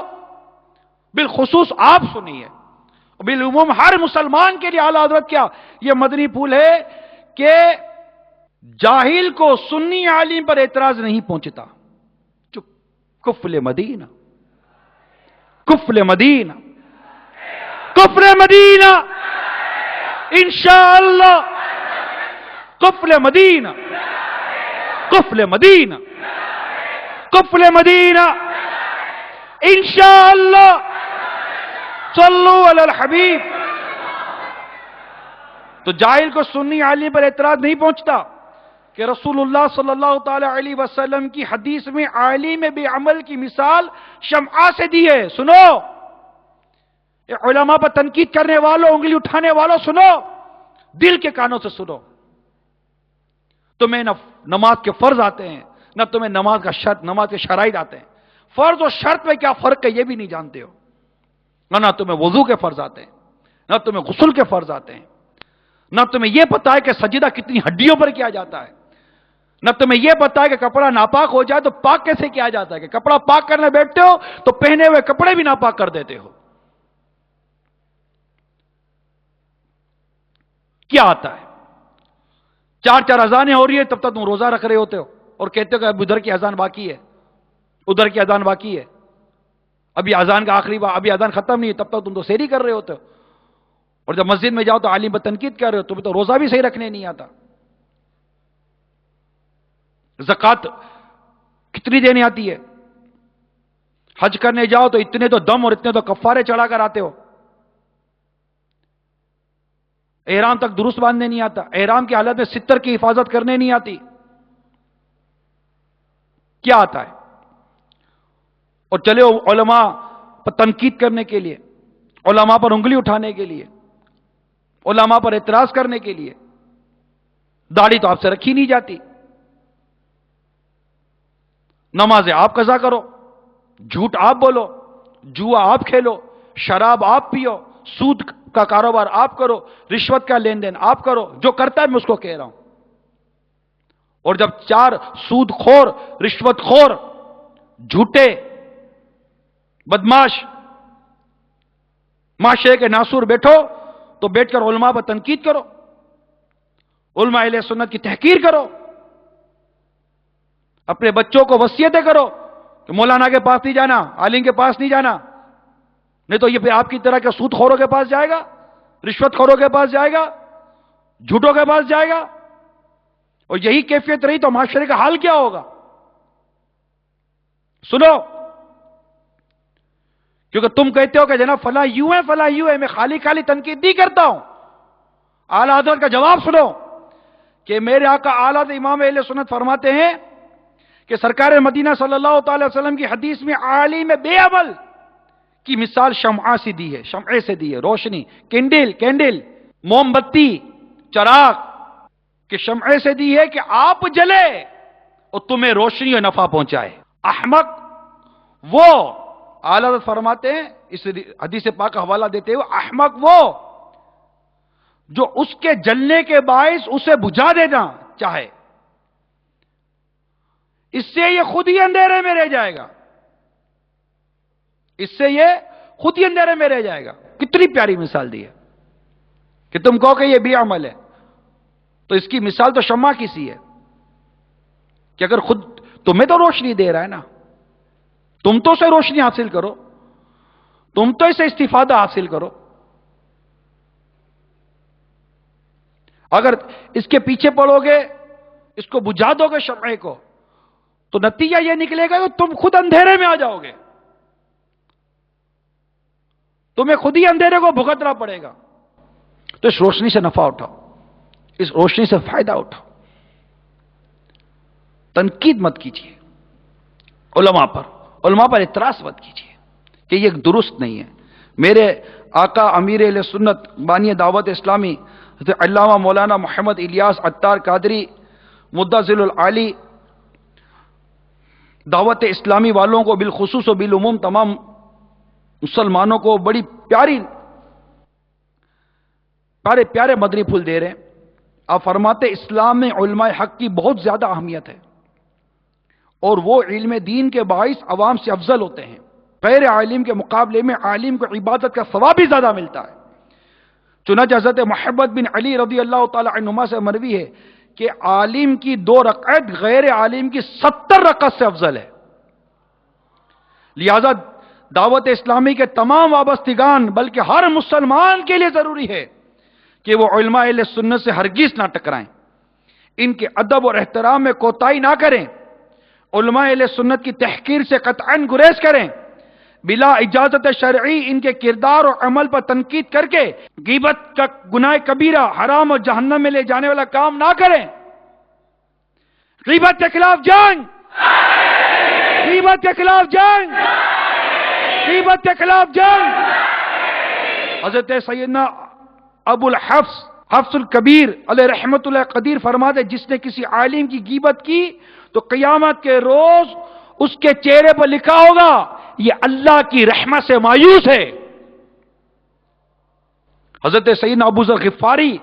بالخصوص آپ سنیے. بالعموم ہر مسلمان کے لیے اعلی حضرت کیا یہ مدنی پھول ہے کہ جاہل کو سنی عالم پر اعتراض نہیں پہنچتا. چپ. کفل مدینہ، کفل مدینہ، کفر مدینہ، انشاءاللہ کفل مدینہ، کفل مدینہ، کفل مدینہ، انشاءاللہ. صلو علی الحبیب. تو جاہل کو سنی عالم پر اعتراض نہیں پہنچتا کہ رسول اللہ صلی اللہ تعالی علیہ وسلم کی حدیث میں عالم بے عمل کی مثال شمعہ سے دی ہے. سنو علماء پر تنقید کرنے والوں، انگلی اٹھانے والوں، سنو، دل کے کانوں سے سنو. تمہیں نہ نماز کے فرض آتے ہیں، نہ تمہیں نماز کا شرط، نماز کے شرائط آتے ہیں. فرض اور شرط میں کیا فرق ہے یہ بھی نہیں جانتے ہو. نہ تمہیں وضو کے فرض آتے ہیں، نہ تمہیں غسل کے فرض آتے ہیں، نہ تمہیں یہ پتا ہے کہ سجدہ کتنی ہڈیوں پر کیا جاتا ہے، نہ تمہیں یہ پتا ہے کہ کپڑا ناپاک ہو جائے تو پاک کیسے کیا جاتا ہے، کہ کپڑا پاک کرنے بیٹھتے ہو تو پہنے ہوئے کپڑے بھی ناپاک کر دیتے ہو. کیا آتا ہے؟ چار چار اذانیں ہو رہی ہے تب تک تم روزہ رکھ رہے ہوتے ہو اور کہتے ہو کہ اب ادھر کی اذان باقی ہے، ادھر کی اذان باقی ہے، ابھی اذان کا آخری ابھی اذان ختم نہیں ہے، تب تک تم تو سحری کر رہے ہوتے ہو. اور جب مسجد میں جاؤ تو عالم پر تنقید کر رہے ہو، تمہیں تو روزہ بھی صحیح رکھنے نہیں آتا. زکات کتنی دینے آتی ہے؟ حج کرنے جاؤ تو اتنے تو دم اور اتنے تو کفارے چڑھا کر آتے ہو. احرام تک درست باندھنے نہیں آتا، احرام کی حالت میں ستر کی حفاظت کرنے نہیں آتی. کیا آتا ہے؟ اور چلے علماء پر تنقید کرنے کے لیے، علماء پر انگلی اٹھانے کے لیے، علماء پر اعتراض کرنے کے لیے. داڑھی تو آپ سے رکھی نہیں جاتی، نمازیں آپ قضا کرو، جھوٹ آپ بولو، جوا آپ کھیلو، شراب آپ پیو، سود کا کاروبار آپ کرو، رشوت کا لین دین آپ کرو. جو کرتا ہے میں اس کو کہہ رہا ہوں. اور جب چار سود خور، رشوت خور، جھوٹے، بدماش معاشرے کے ناصور بیٹھو تو بیٹھ کر علماء پر تنقید کرو، علماء اہل سنت کی تحقیر کرو، اپنے بچوں کو وصیتیں کرو کہ مولانا کے پاس نہیں جانا، عالم کے پاس نہیں جانا، نہیں تو یہ پھر آپ کی طرح کے سود خوروں کے پاس جائے گا، رشوت خوروں کے پاس جائے گا، جھوٹوں کے پاس جائے گا. اور یہی کیفیت رہی تو معاشرے کا حال کیا ہوگا؟ سنو، کیونکہ تم کہتے ہو کہ جناب فلاں یوں ہے، فلاں یوں ہے، میں خالی خالی تنقید نہیں کرتا ہوں. اعلیٰ حضرت کا جواب سنو کہ میرے آقا اعلیٰ حضرت امام اہل سنت فرماتے ہیں کہ سرکار مدینہ صلی اللہ تعالی وسلم کی حدیث میں عالم بے عمل کی مثال شمعہ سے دی ہے، شمعے سے دی ہے، روشنی، کینڈل، موم بتی، چراغ کہ شمعے سے دی ہے کہ آپ جلے اور تمہیں روشنی اور نفع پہنچائے. احمق وہ، اعلیٰ حضرت فرماتے ہیں اس حدیث پاک کا حوالہ دیتے ہوئے، احمق وہ جو اس کے جلنے کے باعث اسے بجھا دینا چاہے، اس سے یہ خود ہی اندھیرے میں رہ جائے گا، اس سے یہ خود ہی اندھیرے میں رہ جائے گا. کتنی پیاری مثال دی ہے کہ تم کہو کہ یہ بے عمل ہے، تو اس کی مثال تو شمع کی سی ہے کہ اگر خود تمہیں تو روشنی دے رہا ہے نا، تم تو اسے روشنی حاصل کرو، تم تو اسے استفادہ حاصل کرو. اگر اس کے پیچھے پڑو گے، اس کو بجھا دو گے شمعے کو، تو نتیجہ یہ نکلے گا کہ تم خود اندھیرے میں آ جاؤ گے، تمہیں خود ہی اندھیرے کو بھگتنا پڑے گا. تو اس روشنی سے نفع اٹھاؤ، اس روشنی سے فائدہ اٹھاؤ. تنقید مت کیجیے علماء پر اعتراض مت کیجیے کہ یہ درست نہیں ہے. میرے آقا امیر اہل سنت بانی دعوت اسلامی حضرت علامہ مولانا محمد الیاس عطار قادری مدثر العالی دعوت اسلامی والوں کو بالخصوص و بالعموم تمام مسلمانوں کو بڑی پیارے مدنی پھول دے رہے ہیں. آپ فرماتے اسلام میں علماء حق کی بہت زیادہ اہمیت ہے اور وہ علم دین کے باعث عوام سے افضل ہوتے ہیں. غیر عالم کے مقابلے میں عالم کو عبادت کا ثواب بھی زیادہ ملتا ہے. چنانچہ حضرت محمد بن علی رضی اللہ تعالی عنہما سے مروی ہے کہ عالم کی 2 رکعت غیر عالم کی 70 رکعت سے افضل ہے. لہذا دعوت اسلامی کے تمام وابستگان بلکہ ہر مسلمان کے لیے ضروری ہے کہ وہ علماء اہل سنت سے ہرگز نہ ٹکرائیں، ان کے ادب اور احترام میں کوتاہی نہ کریں، علماء اہل سنت کی تحقیر سے قطعاً گریز کریں، بلا اجازت شرعی ان کے کردار اور عمل پر تنقید کر کے غیبت کا گناہ کبیرہ، حرام اور جہنم میں لے جانے والا کام نہ کریں. غیبت کے خلاف جنگ، غیبت کے خلاف جنگ، غیبت کے خلاف جنگ. حضرت سیدنا ابو حفص الکبیر علیہ رحمت اللہ قدیر فرماتے جس نے کسی عالم کی غیبت کی تو قیامت کے روز اس کے چہرے پر لکھا ہوگا یہ اللہ کی رحمت سے مایوس ہے. حضرت سیدنا ابو ذر غفاری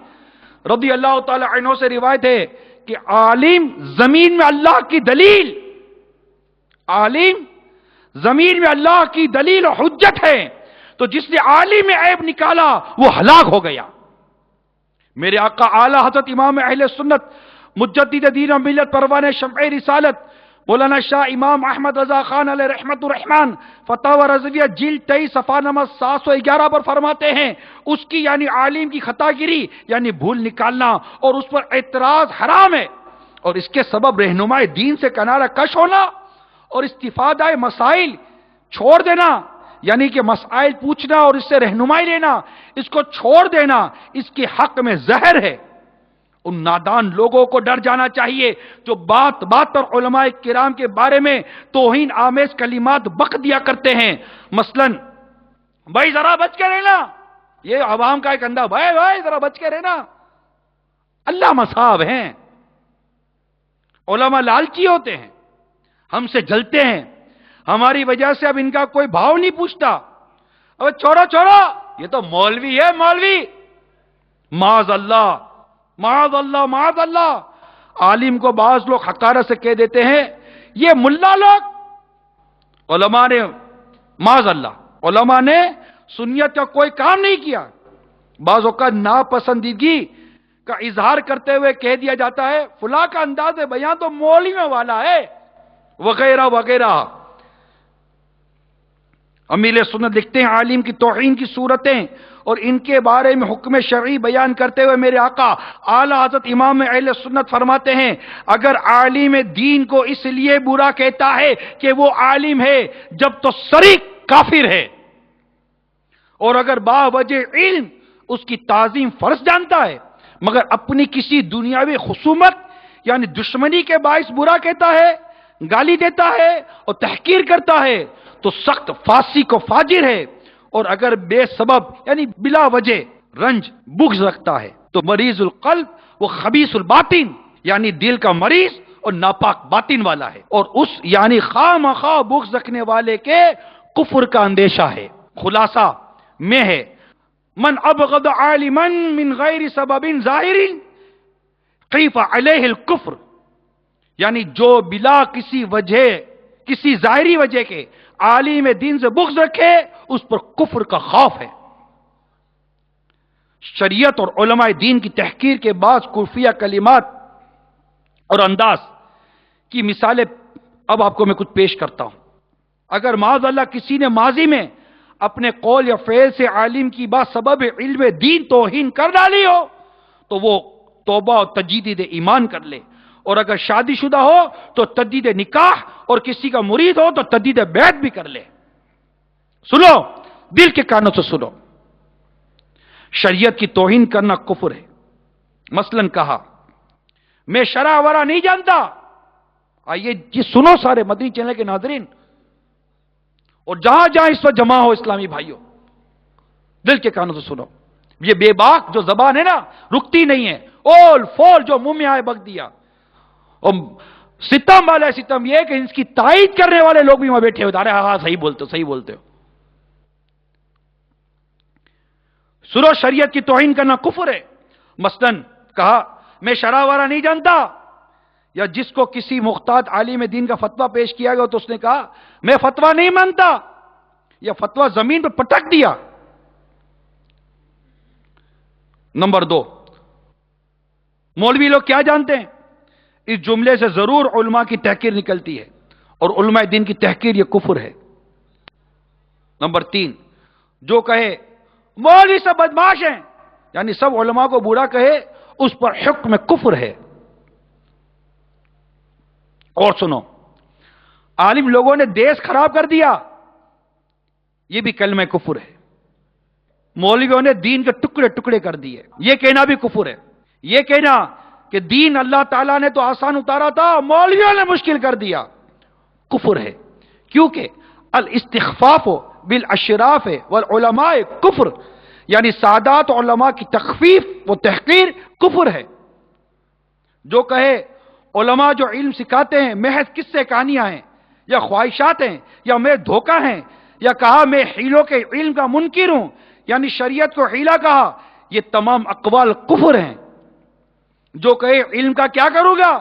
رضی اللہ تعالی عنہ سے روایت ہے کہ عالم زمین میں اللہ کی دلیل، عالم زمین میں اللہ کی دلیل و حجت ہے، تو جس نے عالم میں عیب نکالا وہ ہلاک ہو گیا. میرے آقا اعلی حضرت امام اہل سنت مجدد دین و ملت پروان شمع رسالت مولانا شاہ امام احمد رضا خان علیہ رحمت الرحمان فتاوی رضویہ جلد 23 صفحہ نمبر 711 پر فرماتے ہیں اس کی یعنی عالم کی خطا گیری یعنی بھول نکالنا اور اس پر اعتراض حرام ہے، اور اس کے سبب رہنمائی دین سے کنارہ کش ہونا اور استفادہ مسائل چھوڑ دینا، یعنی کہ مسائل پوچھنا اور اس سے رہنمائی لینا، اس کو چھوڑ دینا اس کے حق میں زہر ہے. ان نادان لوگوں کو ڈر جانا چاہیے جو بات بات پر علماء کرام کے بارے میں توہین آمیز کلمات بک دیا کرتے ہیں. مثلا بھائی ذرا بچ کے رہنا، یہ عوام کا ایک انداز، بھائی ذرا بچ کے رہنا. علامہ صاحب ہیں، علماء لالچی ہوتے ہیں، ہم سے جلتے ہیں، ہماری وجہ سے اب ان کا کوئی بھاؤ نہیں پوچھتا. اب چھوڑو یہ تو مولوی ہے، مولوی. معاذ اللہ معاذ اللہ معاذ اللہ. عالم کو بعض لوگ حقارت سے کہہ دیتے ہیں یہ ملا لوگ. علماء نے معاذ اللہ علماء نے سنیت کا کوئی کام نہیں کیا. بعضوں کا ناپسندیدگی کا اظہار کرتے ہوئے کہہ دیا جاتا ہے فلاں کا انداز بیان تو مولویوں والا ہے وغیرہ وغیرہ. امیل سنت لکھتے ہیں عالم کی توہین کی صورتیں اور ان کے بارے میں حکم شرعی بیان کرتے ہوئے میرے آقا اعلی حضرت امام اہل سنت فرماتے ہیں اگر عالم دین کو اس لیے برا کہتا ہے کہ وہ عالم ہے جب تو شریک کافر ہے، اور اگر باوجہ علم اس کی تعظیم فرض جانتا ہے مگر اپنی کسی دنیاوی خصومت یعنی دشمنی کے باعث برا کہتا ہے، گالی دیتا ہے اور تحقیر کرتا ہے تو سخت فاسق و فاجر ہے. اور اگر بے سبب یعنی بلا وجہ رنج بغض رکھتا ہے تو مریض القلب وہ خبیث الباطن یعنی دل کا مریض اور ناپاک باطن والا ہے، اور اس یعنی خواہ مخواہ بغض رکھنے والے کے کفر کا اندیشہ ہے. خلاصہ میں ہے من ابغض عالما من غیر سبب ظاہر خیف علیہ الکفر، یعنی جو بلا کسی وجہ کسی ظاہری وجہ کے عالم دین سے بغض رکھے اس پر کفر کا خوف ہے. شریعت اور علماء دین کی تحقیر کے بعض کفریہ کلمات اور انداز کی مثالیں اب آپ کو میں کچھ پیش کرتا ہوں. اگر معاذ اللہ کسی نے ماضی میں اپنے قول یا فعل سے عالم کی بات سبب علم دین توہین کر ڈالی ہو تو وہ توبہ اور تجدید ایمان کر لے، اور اگر شادی شدہ ہو تو تجدید نکاح، اور کسی کا مرید ہو تو تجدید بیعت بھی کر لے. سنو، دل کے کانوں سے سنو، شریعت کی توہین کرنا کفر ہے. مثلا کہا میں شرع ورع نہیں جانتا. آئیے یہ سنو سارے مدنی چینل کے ناظرین اور جہاں جہاں اس وقت جمع ہو اسلامی بھائیوں، دل کے کانوں سے سنو. یہ بے باک جو زبان ہے نا رکتی نہیں ہے، اول فول جو منہ میں آئے بک دیا. اور ستم والا ستم یہ کہ اس کی تائید کرنے والے لوگ بھی وہاں بیٹھے ہوتے ہیں، ہاں صحیح بولتے ہو، صحیح بولتے ہو۔ سرو شریعت کی توہین کرنا کفر ہے۔ مثلاً کہا میں شرع وارہ نہیں جانتا، یا جس کو کسی مختار عالم دین کا فتویٰ پیش کیا گیا تو اس نے کہا میں فتویٰ نہیں مانتا، یا فتویٰ زمین پہ پٹک دیا۔ نمبر 2، مولوی لوگ کیا جانتے ہیں؟ اس جملے سے ضرور علماء کی تحقیر نکلتی ہے، اور علماء دین کی تحقیر یہ کفر ہے۔ نمبر 3، جو کہے مولوی سب بدماش ہیں، یعنی سب علماء کو برا کہے، اس پر حکم کفر ہے۔ اور سنو، عالم لوگوں نے دیس خراب کر دیا، یہ بھی کلمہ کفر ہے۔ مولویوں نے دین کے ٹکڑے ٹکڑے کر دیے، یہ کہنا بھی کفر ہے۔ یہ کہنا کہ دین اللہ تعالیٰ نے تو آسان اتارا تھا، مولویوں نے مشکل کر دیا، کفر ہے۔ کیونکہ الاستخفاف بالاشراف والعلماء کفر، یعنی سادات علماء کی تخفیف و تحقیر کفر ہے۔ جو کہے علماء جو علم سکھاتے ہیں محض قصے کہانیاں ہیں، یا خواہشات ہیں، یا میں دھوکہ ہیں، یا کہا میں حیلوں کے علم کا منکر ہوں، یعنی شریعت کو حیلہ کہا، یہ تمام اقوال کفر ہیں۔ جو کہے علم کا کیا کروں گا،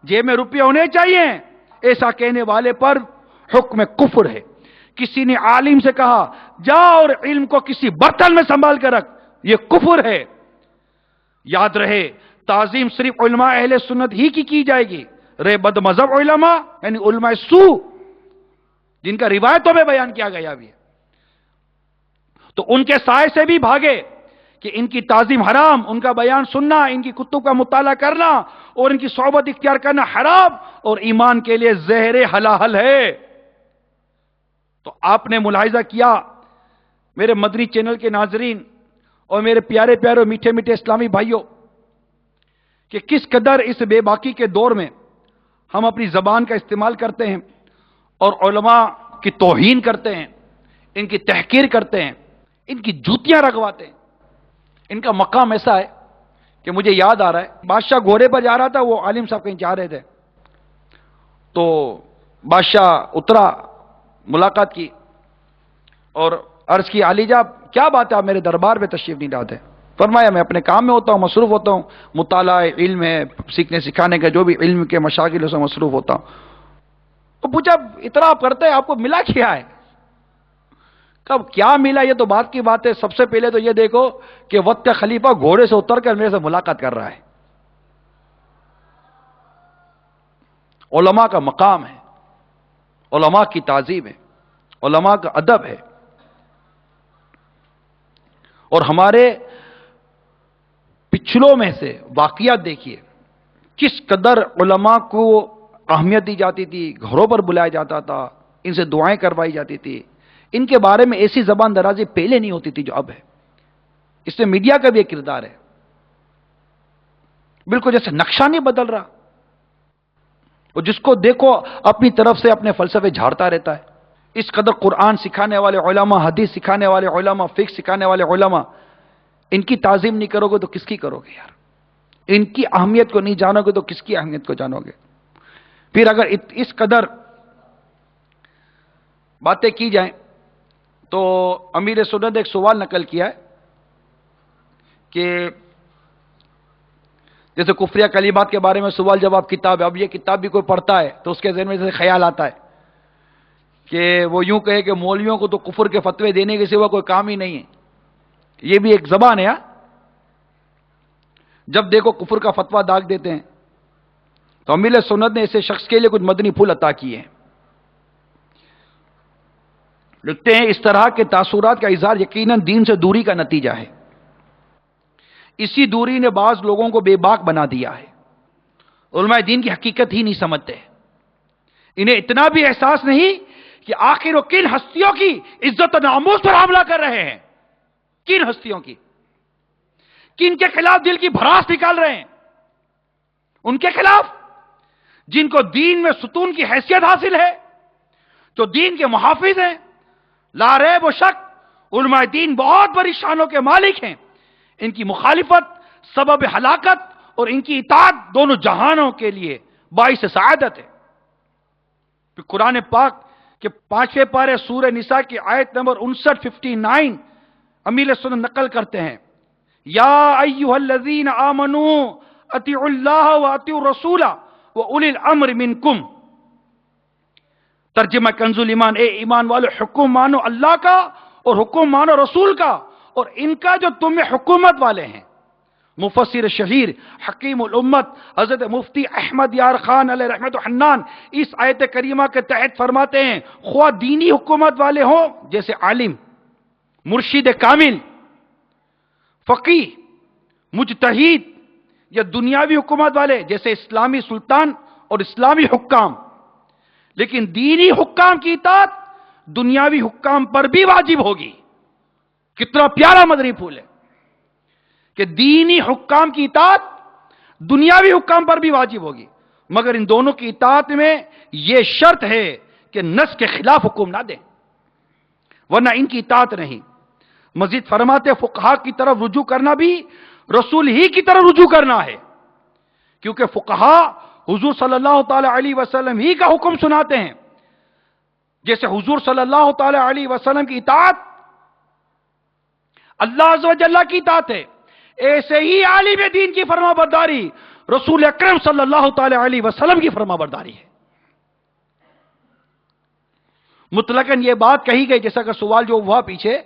جیب میں روپے ہونے چاہیے، ایسا کہنے والے پر حکم کفر ہے۔ کسی نے عالم سے کہا جا اور علم کو کسی برتن میں سنبھال کر رکھ، یہ کفر ہے۔ یاد رہے تعظیم صرف علماء اہل سنت ہی کی جائے گی، رہے بد مذہب علماء یعنی علماء سو جن کا روایتوں میں بیان کیا گیا بھی ہے، تو ان کے سائے سے بھی بھاگے کہ ان کی تعظیم حرام، ان کا بیان سننا، ان کی کتب کا مطالعہ کرنا اور ان کی صحبت اختیار کرنا حرام اور ایمان کے لیے زہر حلال ہے۔ تو آپ نے ملاحظہ کیا میرے مدنی چینل کے ناظرین اور میرے پیارے پیارے میٹھے میٹھے اسلامی بھائیوں کہ کس قدر اس بے باکی کے دور میں ہم اپنی زبان کا استعمال کرتے ہیں اور علماء کی توہین کرتے ہیں، ان کی تحقیر کرتے ہیں، ان کی جوتیاں رگواتے ہیں۔ ان کا مقام ایسا ہے کہ مجھے یاد آ رہا ہے، بادشاہ گھوڑے پر جا رہا تھا، وہ عالم صاحب کہیں جا رہے تھے، تو بادشاہ اترا، ملاقات کی اور عرض کی علی جاب کیا بات ہے آپ میرے دربار میں تشریف نہیں لاتے؟ فرمایا میں اپنے کام میں ہوتا ہوں، مصروف ہوتا ہوں، مطالعہ علم ہے، سیکھنے سکھانے کا جو بھی علم کے مشاغل سے مصروف ہوتا ہوں۔ تو پوچھا اتنا آپ کرتے ہیں، آپ کو ملا کیا ہے؟ کب کیا ملا یہ تو بات کی بات ہے، سب سے پہلے تو یہ دیکھو کہ وقت کا خلیفہ گھوڑے سے اتر کر میرے سے ملاقات کر رہا ہے۔ علماء کا مقام ہے، علماء کی تعظیم ہے، علماء کا ادب ہے، اور ہمارے پچھلوں میں سے واقعات دیکھیے کس قدر علماء کو اہمیت دی جاتی تھی، گھروں پر بلایا جاتا تھا، ان سے دعائیں کروائی جاتی تھی، ان کے بارے میں ایسی زبان درازی پہلے نہیں ہوتی تھی جو اب ہے۔ اس میں میڈیا کا بھی ایک کردار ہے، بالکل جیسے نقشہ نہیں بدل رہا، اور جس کو دیکھو اپنی طرف سے اپنے فلسفے جھاڑتا رہتا ہے۔ اس قدر قرآن سکھانے والے علماء، حدیث سکھانے والے علماء، فقہ سکھانے والے علماء، ان کی تعظیم نہیں کرو گے تو کس کی کرو گے یار؟ ان کی اہمیت کو نہیں جانو گے تو کس کی اہمیت کو جانو گے؟ پھر اگر اس قدر باتیں کی جائیں تو امیر سنت نے ایک سوال نقل کیا ہے کہ جیسے کفریہ کلمات کے بارے میں سوال جواب کتاب ہے، اب یہ کتاب بھی کوئی پڑھتا ہے تو اس کے ذہن میں سے خیال آتا ہے کہ وہ یوں کہے کہ مولویوں کو تو کفر کے فتوے دینے کے سوا کوئی کام ہی نہیں ہے۔ یہ بھی ایک زبان ہے، جب دیکھو کفر کا فتویٰ داغ دیتے ہیں۔ تو امیر سنت نے ایسے شخص کے لیے کچھ مدنی پھول عطا کیے ہیں۔ لکھتے ہیں اس طرح کے تاثرات کا اظہار یقیناً دین سے دوری کا نتیجہ ہے، اسی دوری نے بعض لوگوں کو بے باک بنا دیا ہے، علماء دین کی حقیقت ہی نہیں سمجھتے، انہیں اتنا بھی احساس نہیں کہ آخر وہ کن ہستیوں کی عزت و ناموس پر حملہ کر رہے ہیں، کن ہستیوں کی، کن کے خلاف دل کی بھڑاس نکال رہے ہیں، ان کے خلاف جن کو دین میں ستون کی حیثیت حاصل ہے، جو دین کے محافظ ہیں۔ لا ریب و شک علماء دین بہت بڑی شانوں کے مالک ہیں، ان کی مخالفت سبب ہلاکت اور ان کی اطاعت دونوں جہانوں کے لیے باعث سعادت ہے۔ پھر قرآن پاک کے 5ویں پارے سورہ نساء کی آیت نمبر 59 امیر سنت نقل کرتے ہیں، یا ایھا الذین آمنوا اطیعوا اللہ واطیعوا الرسول واولی الامر منکم۔ ترجمہ کنز الایمان، اے ایمان والو حکم مانو اللہ کا اور حکم مانو رسول کا اور ان کا جو تم میں حکومت والے ہیں۔ مفسر شہیر حکیم الامت حضرت مفتی احمد یار خان علیہ رحمت و حنان اس آیت کریمہ کے تحت فرماتے ہیں، خواہ دینی حکومت والے ہوں جیسے عالم، مرشد کامل، فقیہ، مجتہد، یا دنیاوی حکومت والے جیسے اسلامی سلطان اور اسلامی حکام، لیکن دینی حکام کی اطاعت دنیاوی حکام پر بھی واجب ہوگی۔ کتنا پیارا مدنی پھول ہے کہ دینی حکام کی اطاعت دنیاوی حکام پر بھی واجب ہوگی، مگر ان دونوں کی اطاعت میں یہ شرط ہے کہ نص کے خلاف حکم نہ دیں، ورنہ ان کی اطاعت نہیں۔ مزید فرماتے فقہا کی طرف رجوع کرنا بھی رسول ہی کی طرف رجوع کرنا ہے، کیونکہ فقہا حضور صلی اللہ تعالی علیہ وسلم ہی کا حکم سناتے ہیں۔ جیسے حضور صلی اللہ تعالی علیہ وسلم کی اطاعت اللہ عز و جل کی اطاعت ہے، ایسے ہی عالم دین کی فرما برداری رسول اکرم صلی اللہ تعالی علیہ وسلم کی فرما برداری ہے۔ مطلقاً یہ بات کہی گئی، جیسا کہ سوال جو ہوا پیچھے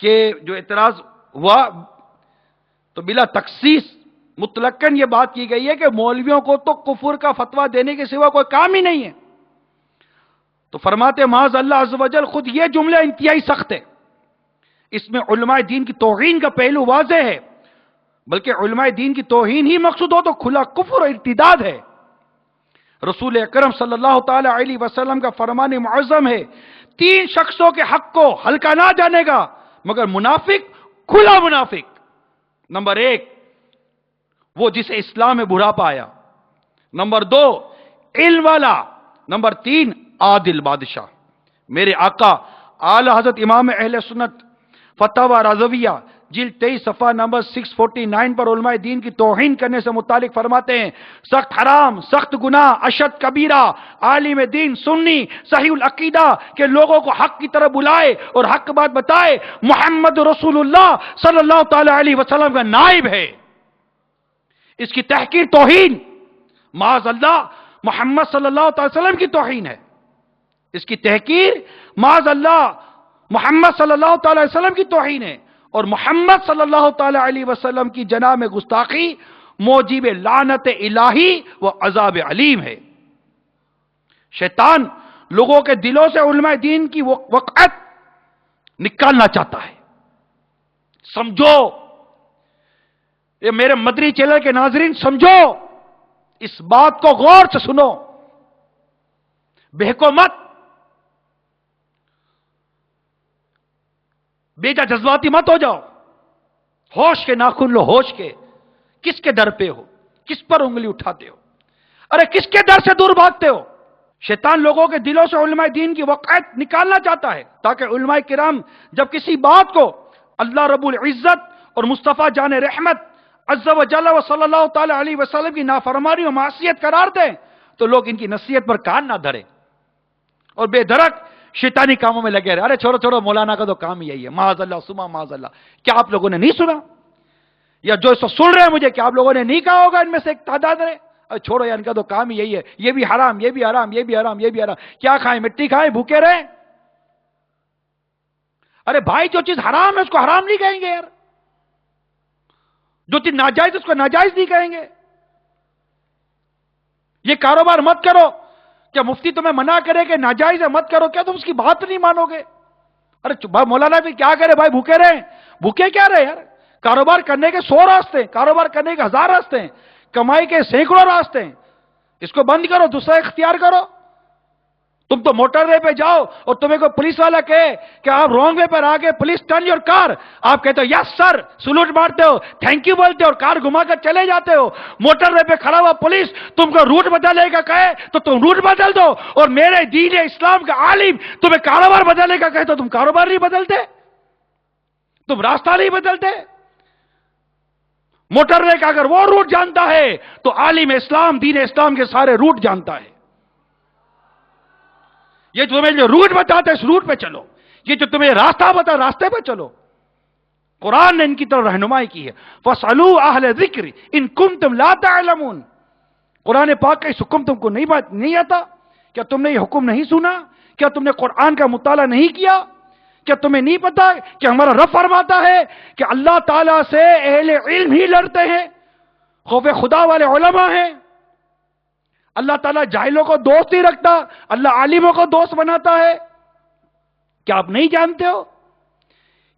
کہ جو اعتراض ہوا تو بلا تخصیص مطلقاً یہ بات کی گئی ہے کہ مولویوں کو تو کفر کا فتویٰ دینے کے سوا کوئی کام ہی نہیں ہے۔ تو فرماتے معاذ اللہ عز و جل خود یہ جملہ انتہائی سخت ہے، اس میں علماء دین کی توہین کا پہلو واضح ہے، بلکہ علماء دین کی توہین ہی مقصود ہو تو کھلا کفر اور ارتداد ہے۔ رسول اکرم صلی اللہ تعالی علیہ وسلم کا فرمان معظم ہے، 3 شخصوں کے حق کو ہلکا نہ جانے گا مگر منافق، کھلا منافق۔ نمبر 1 وہ جسے اسلام میں بڑھاپا آیا، نمبر 2 علم والا، نمبر 3 عادل بادشاہ۔ میرے آقا اعلی حضرت امام اہل سنت فتاوی رضویہ جلد 23 صفحہ نمبر 649 پر علماء دین کی توہین کرنے سے متعلق فرماتے ہیں، سخت حرام، سخت گناہ، اشد کبیرہ، عالم دین سنی صحیح العقیدہ کے لوگوں کو حق کی طرف بلائے اور حق بات بتائے، محمد رسول اللہ صلی اللہ تعالی علیہ وسلم کا نائب ہے، اس کی تحقیر توہین معاذ اللہ محمد صلی اللہ تعالی وسلم کی توہین ہے، اس کی تحقیر معاذ اللہ محمد صلی اللہ تعالی وسلم کی توہین ہے، اور محمد صلی اللہ تعالی علیہ وسلم کی جناب میں گستاخی موجب لعنت الہی و عذاب علیم ہے۔ شیطان لوگوں کے دلوں سے علماء دین کی وقعت نکالنا چاہتا ہے۔ سمجھو، یہ میرے مدری چینل کے ناظرین سمجھو، اس بات کو غور سے سنو، بہکو مت، بیجا جذباتی مت ہو جاؤ، ہوش کے ناخن لو، ہوش کے۔ کس کے در پہ ہو؟ کس پر انگلی اٹھاتے ہو؟ ارے کس کے در سے دور بھاگتے ہو؟ شیطان لوگوں کے دلوں سے علماء دین کی وقعت نکالنا چاہتا ہے تاکہ علماء کرام جب کسی بات کو اللہ رب العزت اور مصطفیٰ جان رحمت عز و جل و صلی اللہ تعالی علیہ وسلم کی نافرمانی و معصیت قرار دیں تو لوگ ان کی نصیحت پر کان نہ دھریں اور بے دھڑک شیطانی کاموں میں لگے رہے۔ ارے چھوڑو چھوڑو، مولانا کا تو کام یہی ہے، معاذ اللہ سما معاذ اللہ۔ کیا آپ لوگوں نے نہیں سنا؟ یا جو اس کو سن رہے ہیں مجھے، کیا آپ لوگوں نے نہیں کہا ہوگا ان میں سے ایک تعداد رہے؟ ارے چھوڑو یار، ان کا تو کام یہی ہے، یہ بھی حرام، یہ بھی حرام، یہ بھی حرام، یہ بھی حرام، کیا کھائیں؟ مٹی کھائیں، بھوکے رہیں؟ ارے بھائی، جو چیز حرام ہے اس کو حرام نہیں کہیں گے یار، جو چیز ناجائز اس کو ناجائز نہیں کہیں گے۔ یہ کاروبار مت کرو، کیا مفتی تمہیں منع کرے کہ ناجائز ہے مت کرو، کیا تم اس کی بات نہیں مانو گے؟ ارے مولانا بھی کیا کرے بھائی، بھوکے رہیں؟ بھوکے کیا رہے یار، کاروبار کرنے کے 100 راستے ہیں، کاروبار کرنے کے 1000 راستے ہیں، کمائی کے سینکڑوں راستے ہیں، اس کو بند کرو، دوسرا اختیار کرو۔ تم تو موٹر وے پہ جاؤ اور تمہیں کوئی پولیس والا کہے کہ آپ رانگ وے پر آگے، پولیس ٹرن یور کار، آپ کہتے ہو یس سر، سلوٹ مارتے ہو، تھینک یو بولتے ہو اور کار گھما کر چلے جاتے ہو۔ موٹر وے پہ کھڑا ہوا پولیس تم کو روٹ بدلنے کا کہے تو تم روٹ بدل دو، اور میرے دین اسلام کا عالم تمہیں کاروبار بدلنے کا کہے تو تم کاروبار نہیں بدلتے، تم راستہ نہیں بدلتے۔ موٹر وے کا اگر وہ روٹ جانتا ہے تو عالم اسلام دین اسلام کے سارے روٹ جانتا ہے. یہ تمہیں جو روٹ بتاتا ہے اس روٹ پہ چلو، یہ جو تمہیں راستہ بتا راستے پہ چلو. قرآن نے ان کی طرف رہنمائی کی ہے. فَاسْأَلُوا أَهْلَ الذِّكْرِ إِن كُنتُمْ لَا تَعْلَمُونَ. قرآن پاک کا اس حکم تم کو نہیں آتا؟ کیا تم نے یہ حکم نہیں سنا؟ کیا تم نے قرآن کا مطالعہ نہیں کیا؟ کیا تمہیں نہیں پتا کہ ہمارا رب فرماتا ہے کہ اللہ تعالیٰ سے اہل علم ہی لڑتے ہیں، خوف خدا والے علماء ہیں. اللہ تعالیٰ جاہلوں کو دوست نہیں رکھتا، اللہ عالموں کو دوست بناتا ہے. کیا آپ نہیں جانتے ہو؟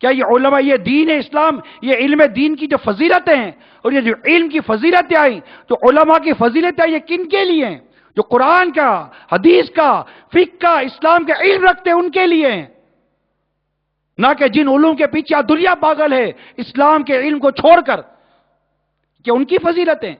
کیا یہ علماء، یہ دین اسلام، یہ علم دین کی جو فضیلتیں ہیں اور یہ جو علم کی فضیلتیں آئیں، جو علماء کی فضیلتیں آئیں، یہ کن کے لیے ہیں؟ جو قرآن کا، حدیث کا، فقہ کا، اسلام کا علم رکھتے ہیں ان کے لیے ہیں، نہ کہ جن علوم کے پیچھے دنیا پاگل ہے اسلام کے علم کو چھوڑ کر. کہ ان کی فضیلتیں،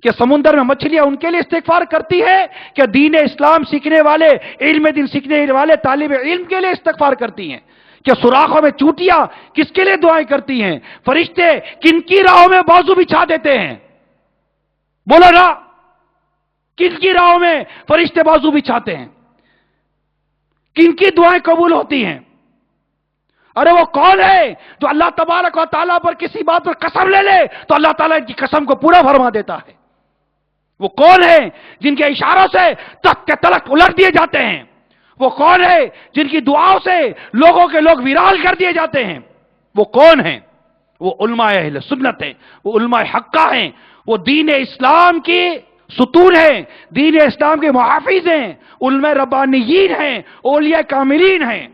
کہ سمندر میں مچھلیاں ان کے لیے استغفار کرتی ہے، کہ دین اسلام سیکھنے والے، علم دین سیکھنے والے طالب علم کے لیے استغفار کرتی ہیں؟ کہ سوراخوں میں چوٹیاں کس کے لیے دعائیں کرتی ہیں؟ فرشتے کن کی راہوں میں بازو بچھا دیتے ہیں؟ بولو نا، کن کی راہوں میں فرشتے بازو بچھاتے ہیں؟ کن کی دعائیں قبول ہوتی ہیں؟ ارے وہ کون ہے جو اللہ تبارک و تعالیٰ پر کسی بات پر قسم لے لے تو اللہ تعالیٰ کی قسم کو پورا فرما دیتا ہے؟ وہ کون ہے جن کے اشاروں سے تخت کے تلک الٹ دیے جاتے ہیں؟ وہ کون ہے جن کی دعاؤں سے لوگوں کے لوگ ویران کر دیے جاتے ہیں؟ وہ کون ہیں؟ وہ علماء اہل سنت ہیں، وہ علماء حقہ ہیں، وہ دین اسلام کی ستون ہیں، دین اسلام کے محافظ ہیں، علماء ربانیین ہیں، اولیاء کاملین ہیں.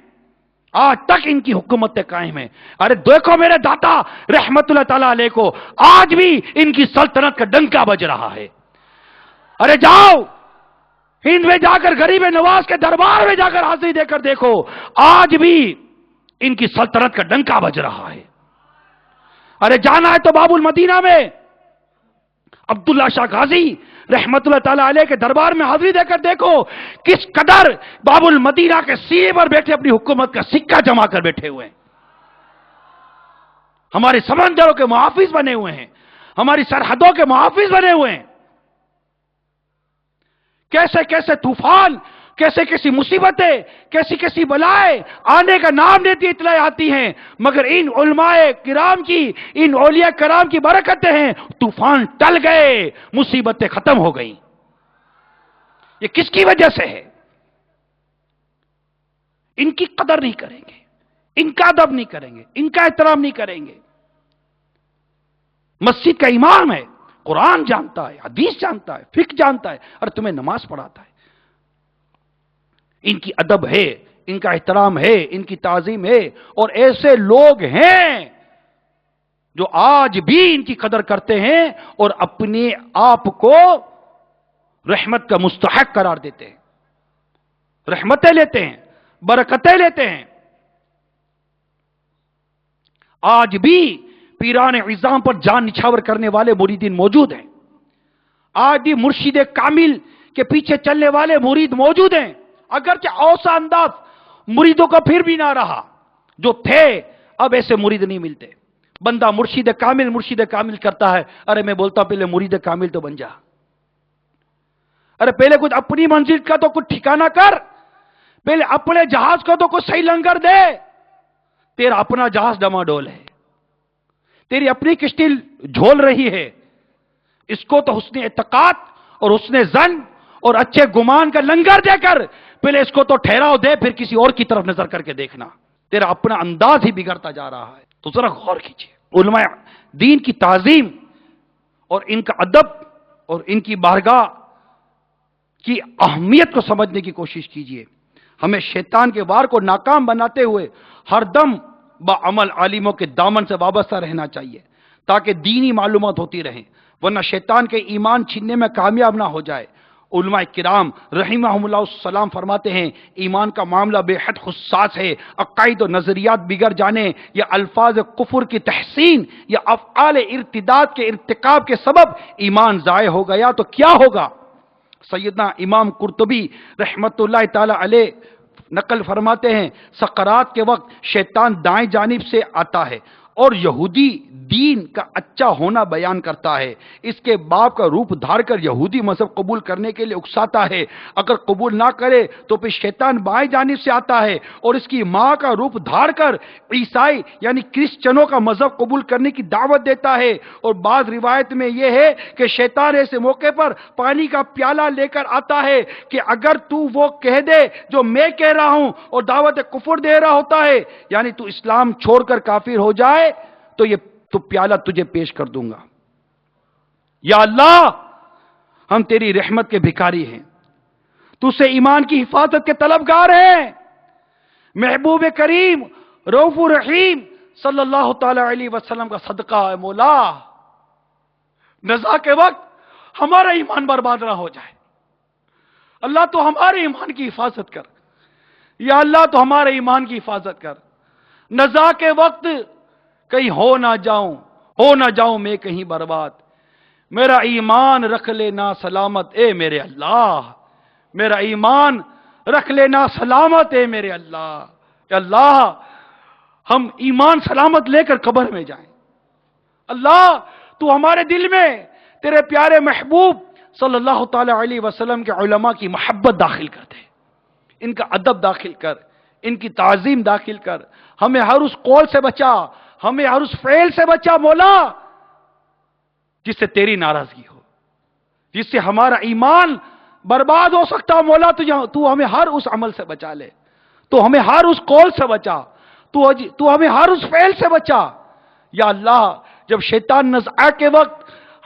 آج تک ان کی حکومتیں قائم ہیں. ارے دیکھو میرے داتا رحمت اللہ تعالیٰ علیہ کو، آج بھی ان کی سلطنت کا ڈنکا بج رہا ہے. ارے جاؤ ہند میں جا کر غریب نواز کے دربار میں جا کر حاضری دے کر دیکھو، آج بھی ان کی سلطنت کا ڈنکا بج رہا ہے. ارے جانا ہے تو باب المدینہ میں عبداللہ شاہ غازی رحمت اللہ تعالیٰ علیہ کے دربار میں حاضری دے کر دیکھو کس قدر باب المدینہ کے سینے پر بیٹھے اپنی حکومت کا سکہ جما کر بیٹھے ہوئے ہیں. ہمارے سمندروں کے محافظ بنے ہوئے ہیں، ہماری سرحدوں کے محافظ بنے ہوئے ہیں. کیسے کیسے طوفان، کیسے کیسی مصیبتیں، کیسی کیسی بلائیں آنے کا نام لیتی اطلاع آتی ہیں، مگر ان علماء کرام کی، ان اولیاء کرام کی برکتیں ہیں، طوفان ٹل گئے، مصیبتیں ختم ہو گئیں. یہ کس کی وجہ سے ہے؟ ان کی قدر نہیں کریں گے، ان کا ادب نہیں کریں گے، ان کا احترام نہیں کریں گے. مسجد کا امام ہے، قرآن جانتا ہے، حدیث جانتا ہے، فقہ جانتا ہے، اور تمہیں نماز پڑھاتا ہے. ان کی ادب ہے، ان کا احترام ہے، ان کی تعظیم ہے. اور ایسے لوگ ہیں جو آج بھی ان کی قدر کرتے ہیں اور اپنے آپ کو رحمت کا مستحق قرار دیتے ہیں، رحمتیں لیتے ہیں، برکتیں لیتے ہیں. آج بھی پیران عظام پر جان نچھاور کرنے والے مریدین موجود ہیں. آج بھی مرشد کامل کے پیچھے چلنے والے مرید موجود ہیں، اگرچہ اوسا انداز مریدوں کا پھر بھی نہ رہا. جو تھے اب ایسے مرید نہیں ملتے. بندہ مرشد کامل کرتا ہے. ارے میں بولتا ہوں پہلے مرید کامل تو بن جا. ارے پہلے کچھ اپنی منزل کا تو کچھ ٹھکانہ کر، پہلے اپنے جہاز کو تو کچھ صحیح لنگر دے. تیرا اپنا جہاز ڈماڈول ہے، تیری اپنی کشتی جھول رہی ہے. اس کو تو حسن اعتقاد اور حسن ظن اور اچھے گمان کا لنگر دے کر پہلے اس کو تو ٹھہراؤ دے، پھر کسی اور کی طرف نظر کر کے دیکھنا. تیرا اپنا انداز ہی بگڑتا جا رہا ہے. تو ذرا غور کیجیے. علماء دین کی تعظیم اور ان کا ادب اور ان کی بارگاہ کی اہمیت کو سمجھنے کی کوشش کیجیے. ہمیں شیطان کے وار کو ناکام بناتے ہوئے ہر دم بعمل عالموں کے دامن سے وابستہ رہنا چاہیے تاکہ دینی معلومات ہوتی رہیں، ورنہ شیطان کے ایمان چھیننے میں کامیاب نہ ہو جائے. علماء کرام رحمہم اللہ السلام فرماتے ہیں ایمان کا معاملہ بے حد حساس ہے. عقائد و نظریات بگڑ جانے یا الفاظ کفر کی تحسین یا افعال ارتداد کے ارتکاب کے سبب ایمان ضائع ہو گیا تو کیا ہوگا؟ سیدنا امام قرطبی رحمت اللہ تعالی علیہ نقل فرماتے ہیں سقرات کے وقت شیطان دائیں جانب سے آتا ہے اور یہودی دین کا اچھا ہونا بیان کرتا ہے، اس کے باپ کا روپ دھار کر یہودی مذہب قبول کرنے کے لیے اکساتا ہے، اگر قبول نہ کرے تو پھر شیطان بائیں جانب سے آتا ہے اور اس کی ماں کا روپ دھار کر عیسائی یعنی کرسچنوں کا مذہب قبول کرنے کی دعوت دیتا ہے۔ اور بعض روایت میں یہ ہے کہ شیطان ایسے موقع پر پانی کا پیالہ لے کر آتا ہے کہ اگر تو وہ کہہ دے جو میں کہہ رہا ہوں اور دعوت کفر دے رہا ہوتا ہے، یعنی تو اسلام چھوڑ کر کافر ہو جائے تو یہ تو پیالہ تجھے پیش کر دوں گا۔ یا اللہ، ہم تیری رحمت کے بھکاری ہیں، تو سے ایمان کی حفاظت کے طلبگار ہیں۔ محبوب کریم رؤوف رحیم صلی اللہ تعالی علیہ وسلم کا صدقہ ہے مولا، نزا کے وقت ہمارا ایمان برباد نہ ہو جائے۔ اللہ تو ہمارے ایمان کی حفاظت کر، یا اللہ تو ہمارے ایمان کی حفاظت کر۔ نزا کے وقت کہیں ہو نہ جاؤں میں کہیں برباد، میرا ایمان رکھ لینا سلامت اے میرے اللہ، میرا ایمان رکھ لینا سلامت اے میرے اللہ۔ کہ اللہ ہم ایمان سلامت لے کر قبر میں جائیں۔ اللہ تو ہمارے دل میں تیرے پیارے محبوب صلی اللہ تعالی علیہ وسلم کے علماء کی محبت داخل کر دے، ان کا ادب داخل کر، ان کی تعظیم داخل کر، ہمیں ہر اس قول سے بچا، ہمیں ہر اس فعل سے بچا مولا جس سے تیری ناراضگی ہو، جس سے ہمارا ایمان برباد ہو سکتا مولا۔ تو ہمیں ہر اس عمل سے بچا لے، تو ہمیں ہر اس قول سے بچا، تو ہمیں ہر اس فعل سے بچا۔ یا اللہ جب شیطان نزع کے وقت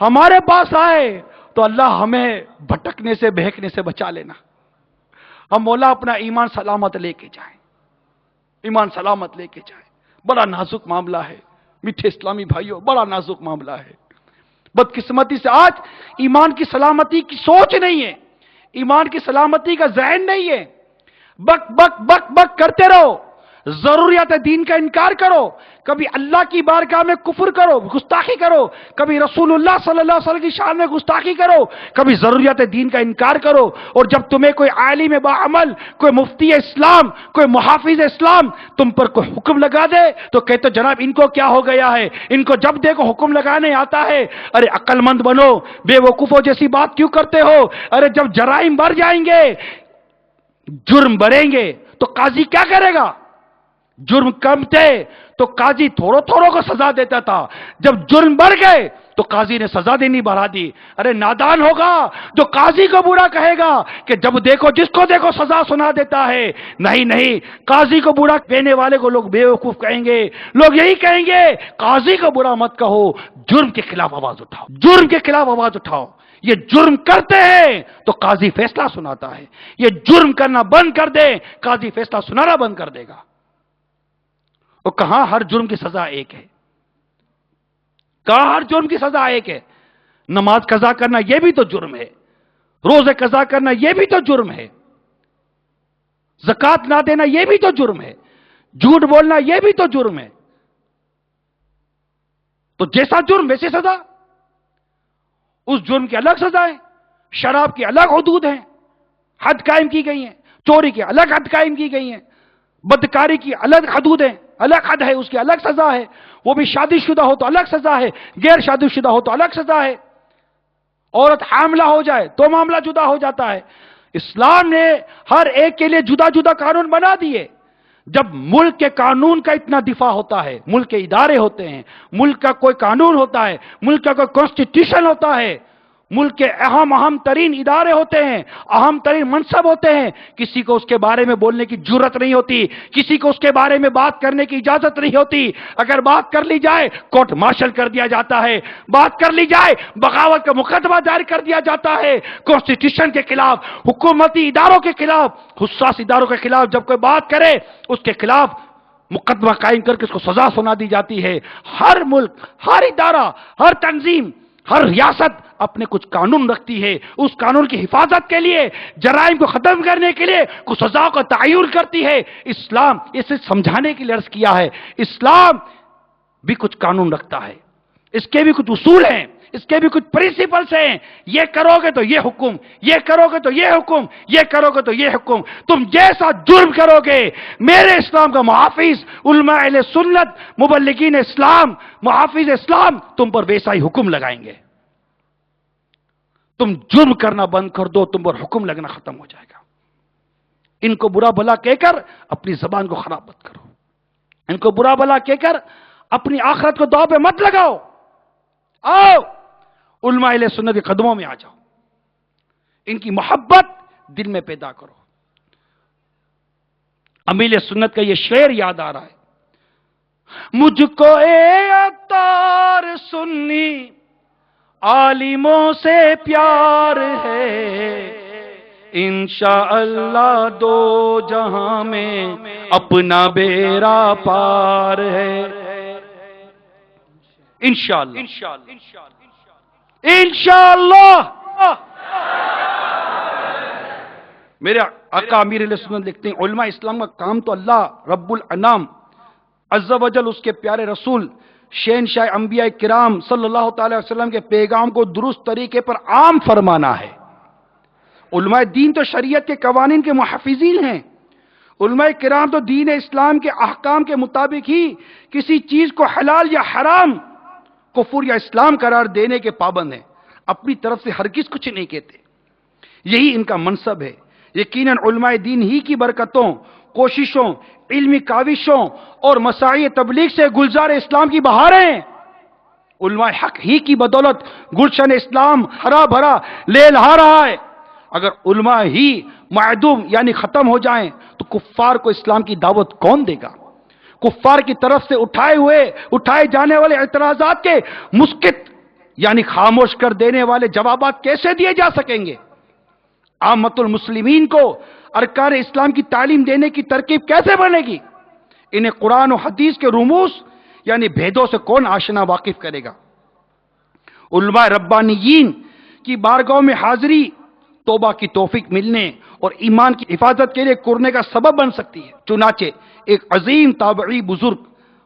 ہمارے پاس آئے تو اللہ ہمیں بھٹکنے سے بہکنے سے بچا لینا۔ ہم مولا اپنا ایمان سلامت لے کے جائیں، ایمان سلامت لے کے جائیں۔ بڑا نازک معاملہ ہے میٹھے اسلامی بھائیوں، بڑا نازک معاملہ ہے۔ بدقسمتی سے آج ایمان کی سلامتی کی سوچ نہیں ہے، ایمان کی سلامتی کا ذہن نہیں ہے۔ بک بک بک بک کرتے رہو، ضروریات دین کا انکار کرو، کبھی اللہ کی بارگاہ میں کفر کرو، گستاخی کرو، کبھی رسول اللہ صلی اللہ علیہ وسلم کی شان میں گستاخی کرو، کبھی ضروریات دین کا انکار کرو۔ اور جب تمہیں کوئی عالم باعمل، کوئی مفتی اسلام، کوئی محافظ اسلام تم پر کوئی حکم لگا دے تو کہتے جناب ان کو کیا ہو گیا ہے، ان کو جب دیکھو حکم لگانے آتا ہے۔ ارے عقل مند بنو، بے وقوفوں جیسی بات کیوں کرتے ہو؟ ارے جب جرائم بڑھ جائیں گے، جرم بڑھیں گے تو قاضی کیا کرے گا؟ جرم کم تھے تو قاضی تھوڑوں کو سزا دیتا تھا، جب جرم بڑھ گئے تو قاضی نے سزا دینی بڑھا دی۔ ارے نادان ہوگا جو قاضی کو برا کہے گا کہ جب دیکھو جس کو دیکھو سزا سنا دیتا ہے۔ نہیں، قاضی کو برا کہنے والے کو لوگ بے وقوف کہیں گے، لوگ یہی کہیں گے قاضی کو برا مت کہو، جرم کے خلاف آواز اٹھاؤ، جرم کے خلاف آواز اٹھاؤ۔ یہ جرم کرتے ہیں تو قاضی فیصلہ سناتا ہے، یہ جرم کرنا بند کر دے قاضی فیصلہ سنانا بند کر دے گا۔ اور کہاں ہر جرم کی سزا ایک ہے؟ کہاں ہر جرم کی سزا ایک ہے؟ نماز قضا کرنا یہ بھی تو جرم ہے، روزے قضا کرنا یہ بھی تو جرم ہے، زکوٰۃ نہ دینا یہ بھی تو جرم ہے، جھوٹ بولنا یہ بھی تو جرم ہے۔ تو جیسا جرم ویسی سزا، اس جرم کی الگ سزا ہے، شراب کی الگ حدود ہیں، حد قائم کی گئی ہیں، چوری کی الگ حد قائم کی گئی ہیں، بدکاری کی الگ حدود ہیں، الگ حد ہے، اس کی الگ سزا ہے۔ وہ بھی شادی شدہ ہو تو الگ سزا ہے، غیر شادی شدہ ہو تو الگ سزا ہے، عورت حاملہ ہو جائے تو معاملہ جدا ہو جاتا ہے۔ اسلام نے ہر ایک کے لیے جدا جدا قانون بنا دیے۔ جب ملک کے قانون کا اتنا دفاع ہوتا ہے، ملک کے ادارے ہوتے ہیں، ملک کا کوئی قانون ہوتا ہے، ملک کا کوئی کانسٹیٹیوشن ہوتا ہے، ملک کے اہم ترین ادارے ہوتے ہیں، اہم ترین منصب ہوتے ہیں، کسی کو اس کے بارے میں بولنے کی جرت نہیں ہوتی، کسی کو اس کے بارے میں بات کرنے کی اجازت نہیں ہوتی۔ اگر بات کر لی جائے کورٹ مارشل کر دیا جاتا ہے، بات کر لی جائے بغاوت کا مقدمہ جاری کر دیا جاتا ہے، کانسٹیٹیوشن کے خلاف، حکومتی اداروں کے خلاف، حساس اداروں کے خلاف جب کوئی بات کرے اس کے خلاف مقدمہ قائم کر کے اس کو سزا سنا دی جاتی ہے۔ ہر ملک، ہر ادارہ، ہر تنظیم، ہر ریاست اپنے کچھ قانون رکھتی ہے، اس قانون کی حفاظت کے لیے، جرائم کو ختم کرنے کے لیے کچھ سزاؤں کا تعین کرتی ہے۔ اسلام اسے سمجھانے کے لیے عرض کیا ہے، اسلام بھی کچھ قانون رکھتا ہے، اس کے بھی کچھ اصول ہیں، اس کے بھی کچھ پرنسپلز ہیں. یہ کرو گے تو یہ حکم، یہ کرو گے تو یہ حکم، یہ کرو گے تو یہ حکم. تم جیسا جرم کرو گے میرے اسلام کا محافظ علماء اہل سنت مبلغین اسلام محافظ اسلام تم پر ویسا ہی حکم لگائیں گے. تم جرم کرنا بند کر دو، تم پر حکم لگنا ختم ہو جائے گا. ان کو برا بھلا کہہ کر اپنی زبان کو خراب مت کرو. ان کو برا بھلا کہہ کر اپنی آخرت کو داؤ پہ مت لگاؤ. آؤ علماء اہل سنت کے قدموں میں آ جاؤ، ان کی محبت دل میں پیدا کرو. امیل سنت کا یہ شعر یاد آ رہا ہے، مجھ کو اے عطار سنی عالموں سے پیار ہے، انشاءاللہ دو جہاں میں اپنا بیڑا پار ہے. انشاءاللہ انشاءاللہ. میرے آقا امیر علیہ السنت لکھتے ہیں علماء اسلام کا کام تو اللہ رب الانام عز و جل اس کے پیارے رسول شہنشاہ انبیاء کرام صلی اللہ تعالی وسلم کے پیغام کو درست طریقے پر عام فرمانا ہے. علماء دین تو شریعت کے قوانین کے محافظین ہیں. علماء کرام تو دین اسلام کے احکام کے مطابق ہی کسی چیز کو حلال یا حرام، کفر یا اسلام قرار دینے کے پابند ہیں. اپنی طرف سے ہرگز کچھ نہیں کہتے. یہی ان کا منصب ہے. یقیناً علماء دین ہی کی برکتوں، کوششوں، علمی کاوشوں اور مساعی تبلیغ سے گلزار اسلام کی بہاریں. علماء حق ہی کی بدولت گلشن اسلام ہرا بھرا لے لہا رہا ہے. اگر علماء ہی معدوم یعنی ختم ہو جائیں تو کفار کو اسلام کی دعوت کون دے گا؟ کفار کی طرف سے اٹھائے جانے والے اعتراضات کے مسکت یعنی خاموش کر دینے والے جوابات کیسے دیے جا سکیں گے؟ عامت المسلمین کو ارکان اسلام کی تعلیم دینے کی ترکیب کیسے بنے گی؟ انہیں قرآن و حدیث کے رموز یعنی بھیدوں سے کون آشنا واقف کرے گا؟ علماء ربانیین کی بارگاہوں میں حاضری توبہ کی توفیق ملنے اور ایمان کی حفاظت کے لیے کرنے کا سبب بن سکتی ہے. چنانچہ ایک عظیم تابعی بزرگ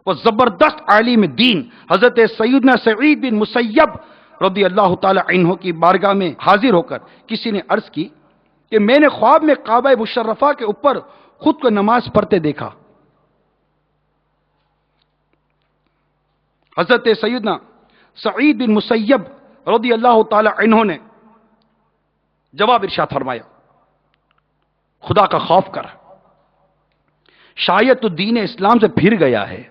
و زبردست عالم دین حضرت سیدنا سعید بن مسیب رضی اللہ تعالی عنہ کی بارگاہ میں حاضر ہو کر کسی نے عرض کی کہ میں نے خواب میں کعبہ مشرفہ کے اوپر خود کو نماز پڑھتے دیکھا. حضرت سیدنا سعید بن مسیب رضی اللہ تعالی عنہ نے جواب ارشاد فرمایا، خدا کا خوف کر، شاید تو دین اسلام سے پھر گیا ہے.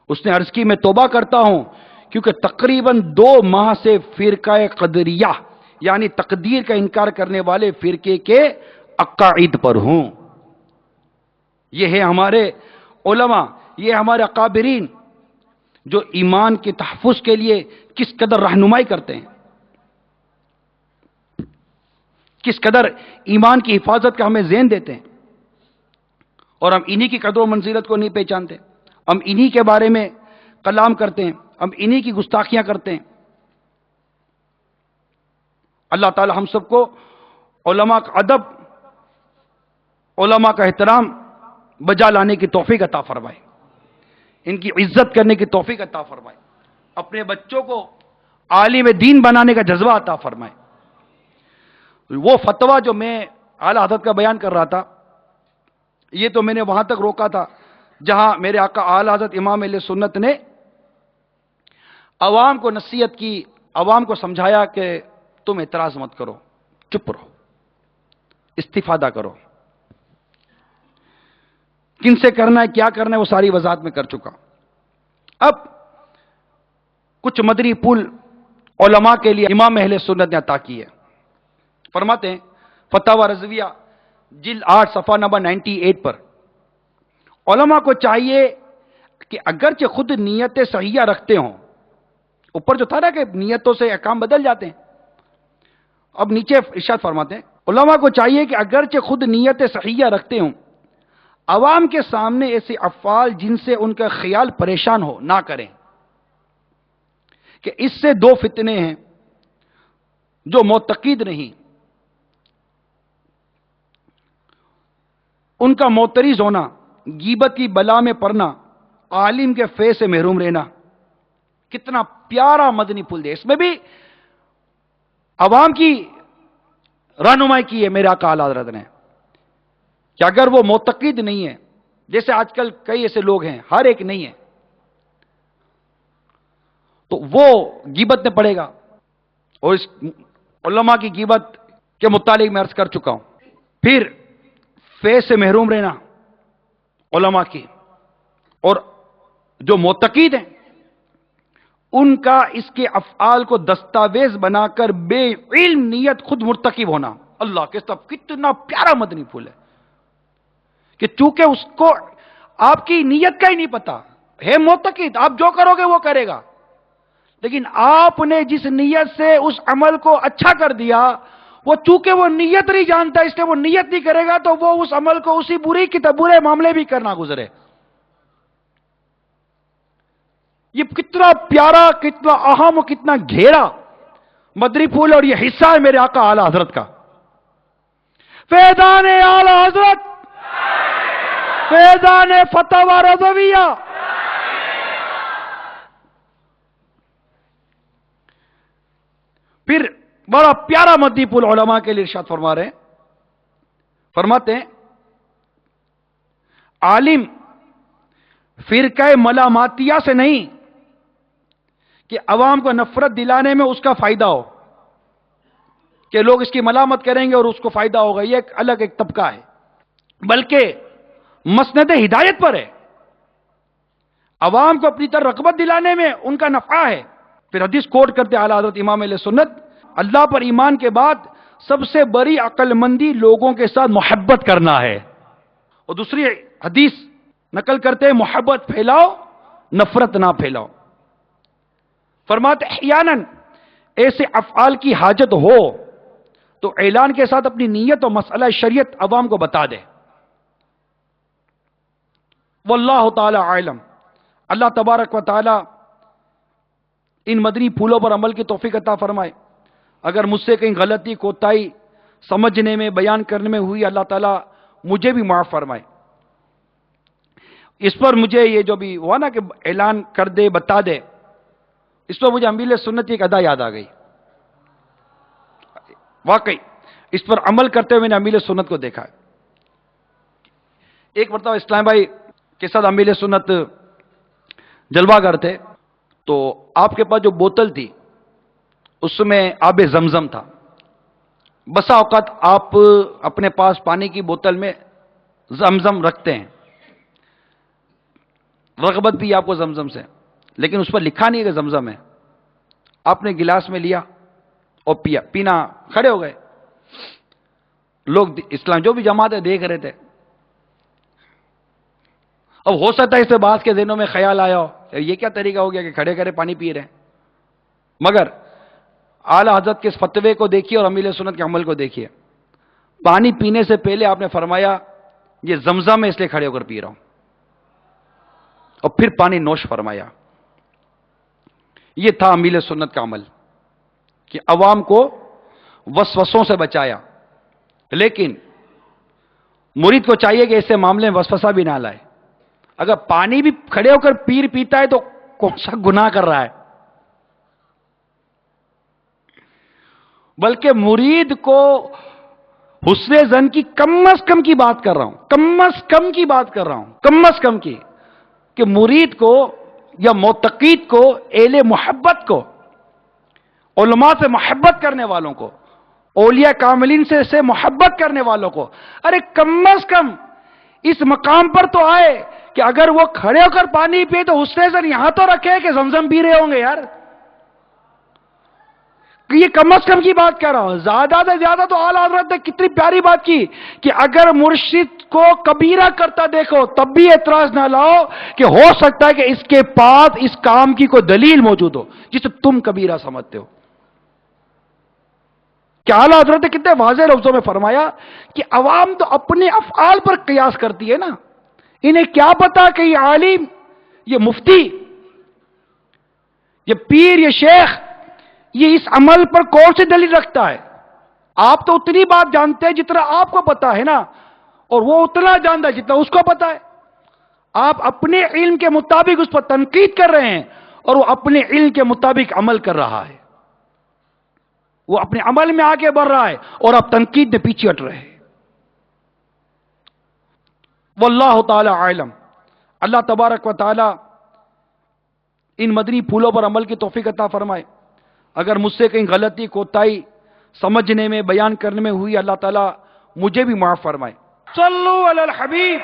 اس نے عرض کی میں توبہ کرتا ہوں کیونکہ تقریباً 2 ماہ سے فرقہ قدریہ یعنی تقدیر کا انکار کرنے والے فرقے کے عقائد پر ہوں. یہ ہے ہمارے علماء، یہ ہمارے اکابرین جو ایمان کے تحفظ کے لیے کس قدر رہنمائی کرتے ہیں، کس قدر ایمان کی حفاظت کا ہمیں ذہن دیتے ہیں، اور ہم انہی کی قدر و منزلت کو نہیں پہچانتے. ہم انہی کے بارے میں کلام کرتے ہیں، ہم انہی کی گستاخیاں کرتے ہیں. اللہ تعالی ہم سب کو علماء کا ادب، علماء کا احترام بجا لانے کی توفیق عطا فرمائے، ان کی عزت کرنے کی توفیق عطا فرمائے، اپنے بچوں کو عالم دین بنانے کا جذبہ عطا فرمائے. وہ فتویٰ جو میں اعلی حضرت کا بیان کر رہا تھا، یہ تو میں نے وہاں تک روکا تھا جہاں میرے آقا اعلی حضرت امام اہل سنت نے عوام کو نصیحت کی، عوام کو سمجھایا کہ تم اعتراض مت کرو، چپ رہو، استفادہ کرو. کن سے کرنا ہے، کیا کرنا ہے، وہ ساری وضاحت میں کر چکا. اب کچھ مدری پھول علماء کے لیے امام اہل سنت نے عطا کی ہے. فرماتے ہیں فتاوی رضویہ جلد 8 صفحہ نمبر 98 پر، علماء کو چاہیے کہ اگرچہ خود نیت صحیحہ رکھتے ہوں، اوپر جو تھا نا کہ نیتوں سے احکام بدل جاتے ہیں، اب نیچے ارشاد فرماتے ہیں علماء کو چاہیے کہ اگرچہ خود نیت صحیحہ رکھتے ہوں، عوام کے سامنے ایسے افعال جن سے ان کا خیال پریشان ہو نہ کریں، کہ اس سے 2 فتنے ہیں. جو معتقد نہیں، ان کا معترض ہونا، غیبت کی بلا میں پڑنا، عالم کے فیض سے محروم رہنا. کتنا پیارا مدنی پھول دیا. اس میں بھی عوام کی رہنمائی کی ہے میرے آقا اعلی حضرت نے کہ اگر وہ معتقد نہیں ہے، جیسے آج کل کئی ایسے لوگ ہیں، ہر ایک نہیں ہے، تو وہ غیبت میں پڑے گا. اور اس علماء کی غیبت کے متعلق میں عرض کر چکا ہوں. پھر فیض سے محروم رہنا علماء کی، اور جو معتقد ہیں ان کا اس کے افعال کو دستاویز بنا کر بے علم نیت خود مرتکب ہونا. اللہ کے سب کتنا پیارا مدنی پھول ہے کہ چونکہ اس کو آپ کی نیت کا ہی نہیں پتا ہے، معتقد آپ جو کرو گے وہ کرے گا، لیکن آپ نے جس نیت سے اس عمل کو اچھا کر دیا، وہ چونکہ وہ نیت نہیں جانتا، اس لیے وہ نیت نہیں کرے گا تو وہ اس عمل کو اسی برے معاملے بھی کرنا گزرے. یہ کتنا پیارا، کتنا اہم اور کتنا گھیرا مدنی پھول، اور یہ حصہ ہے میرے آقا اعلی حضرت کا. فیضان اعلی حضرت، فیضان فتاوی رضویہ. پھر بڑا پیارا مدنی پھول علماء کے لیے ارشاد فرما رہے ہیں، فرماتے ہیں عالم فرقہ ملاماتیہ سے نہیں کہ عوام کو نفرت دلانے میں اس کا فائدہ ہو، کہ لوگ اس کی ملامت کریں گے اور اس کو فائدہ ہوگا، یہ ایک الگ ایک طبقہ ہے، بلکہ مسند ہدایت پر ہے. عوام کو اپنی طرف رغبت دلانے میں ان کا نفع ہے. پھر حدیث کوٹ کرتے اعلی حضرت امام اہل سنت، اللہ پر ایمان کے بعد سب سے بڑی عقل مندی لوگوں کے ساتھ محبت کرنا ہے. اور دوسری حدیث نقل کرتے ہیں محبت پھیلاؤ نفرت نہ پھیلاؤ. فرماتے احیاناً ایسے افعال کی حاجت ہو تو اعلان کے ساتھ اپنی نیت اور مسئلہ شریعت عوام کو بتا دے. واللہ تعالی عالم. اللہ تبارک و تعالی ان مدنی پھولوں پر عمل کی توفیق عطا فرمائے. اگر مجھ سے کہیں غلطی کوتاہی سمجھنے میں بیان کرنے میں ہوئی، اللہ تعالی مجھے بھی معاف فرمائے. اس پر مجھے یہ جو بھی ہوا نا کہ اعلان کر دے بتا دے، اس پر مجھے امیر سنت کی ایک ادا یاد آ گئی. واقعی اس پر عمل کرتے ہوئے میں نے امیر سنت کو دیکھا ہے. ایک مرتبہ اسلام بھائی کے ساتھ امیر سنت جلوہ گر تھے، تو آپ کے پاس جو بوتل تھی اس میں آب زمزم تھا. بسا اوقات آپ اپنے پاس پانی کی بوتل میں زمزم رکھتے ہیں، رغبت بھی آپ کو زمزم سے، لیکن اس پر لکھا نہیں کہ زمزم ہے. آپ نے گلاس میں لیا اور پینا کھڑے ہو گئے. لوگ اسلام جو بھی جماعت ہے دیکھ رہے تھے. اب ہو سکتا ہے اس سے بعض کے ذہنوں میں خیال آیا ہو یہ کیا طریقہ ہو گیا کہ کھڑے کھڑے پانی پی رہے ہیں. مگر اعلی حضرت کے اس فتوے کو دیکھیے اور امیر سنت کے عمل کو دیکھیے. پانی پینے سے پہلے آپ نے فرمایا یہ زمزم ہے اس لیے کھڑے ہو کر پی رہا ہوں، اور پھر پانی نوش فرمایا. یہ تھا امیر سنت کا عمل کہ عوام کو وسوسوں سے بچایا. لیکن مرید کو چاہیے کہ ایسے معاملے میں وسوسہ بھی نہ لائے. اگر پانی بھی کھڑے ہو کر پیتا ہے تو کون سا گناہ کر رہا ہے؟ بلکہ مرید کو حسن ظن کی کم از کم کی بات کر رہا ہوں، کم از کم کی بات کر رہا ہوں، کم از کم کی، کہ مرید کو یا معتقد کو، اہل محبت کو، علماء سے محبت کرنے والوں کو، اولیاء کاملین سے محبت کرنے والوں کو، ارے کم از کم اس مقام پر تو آئے کہ اگر وہ کھڑے ہو کر پانی پیے تو حسن ظن یہاں تو رکھے کہ زمزم پی رہے ہوں گے. یار یہ کم از کم کی بات کر رہا ہوں. زیادہ سے زیادہ تو اعلی حضرت نے کتنی پیاری بات کی کہ اگر مرشد کو کبیرہ کرتا دیکھو تب بھی اعتراض نہ لاؤ کہ ہو سکتا ہے کہ اس کے پاس اس کام کی کوئی دلیل موجود ہو جسے تم کبیرہ سمجھتے ہو. کہ اعلی حضرت نے کتنے واضح لفظوں میں فرمایا کہ عوام تو اپنے افعال پر قیاس کرتی ہے نا. انہیں کیا پتا کہ یہ عالم، یہ مفتی، یہ پیر، یہ شیخ یہ اس عمل پر کون سی دلیل رکھتا ہے. آپ تو اتنی بات جانتے ہیں جتنا آپ کو پتا ہے نا، اور وہ اتنا جانتا ہے جتنا اس کو پتا ہے. آپ اپنے علم کے مطابق اس پر تنقید کر رہے ہیں اور وہ اپنے علم کے مطابق عمل کر رہا ہے، وہ اپنے عمل میں آگے بڑھ رہا ہے اور اب تنقید میں پیچھے ہٹ رہے ہیں۔ واللہ تعالی عالم، اللہ تبارک و تعالی ان مدنی پھولوں پر عمل کی توفیق عطا فرمائے۔ اگر مجھ سے کہیں غلطی کوتاہی سمجھنے میں بیان کرنے میں ہوئی، اللہ تعالیٰ مجھے بھی معاف فرمائے۔ صلو علی الحبیب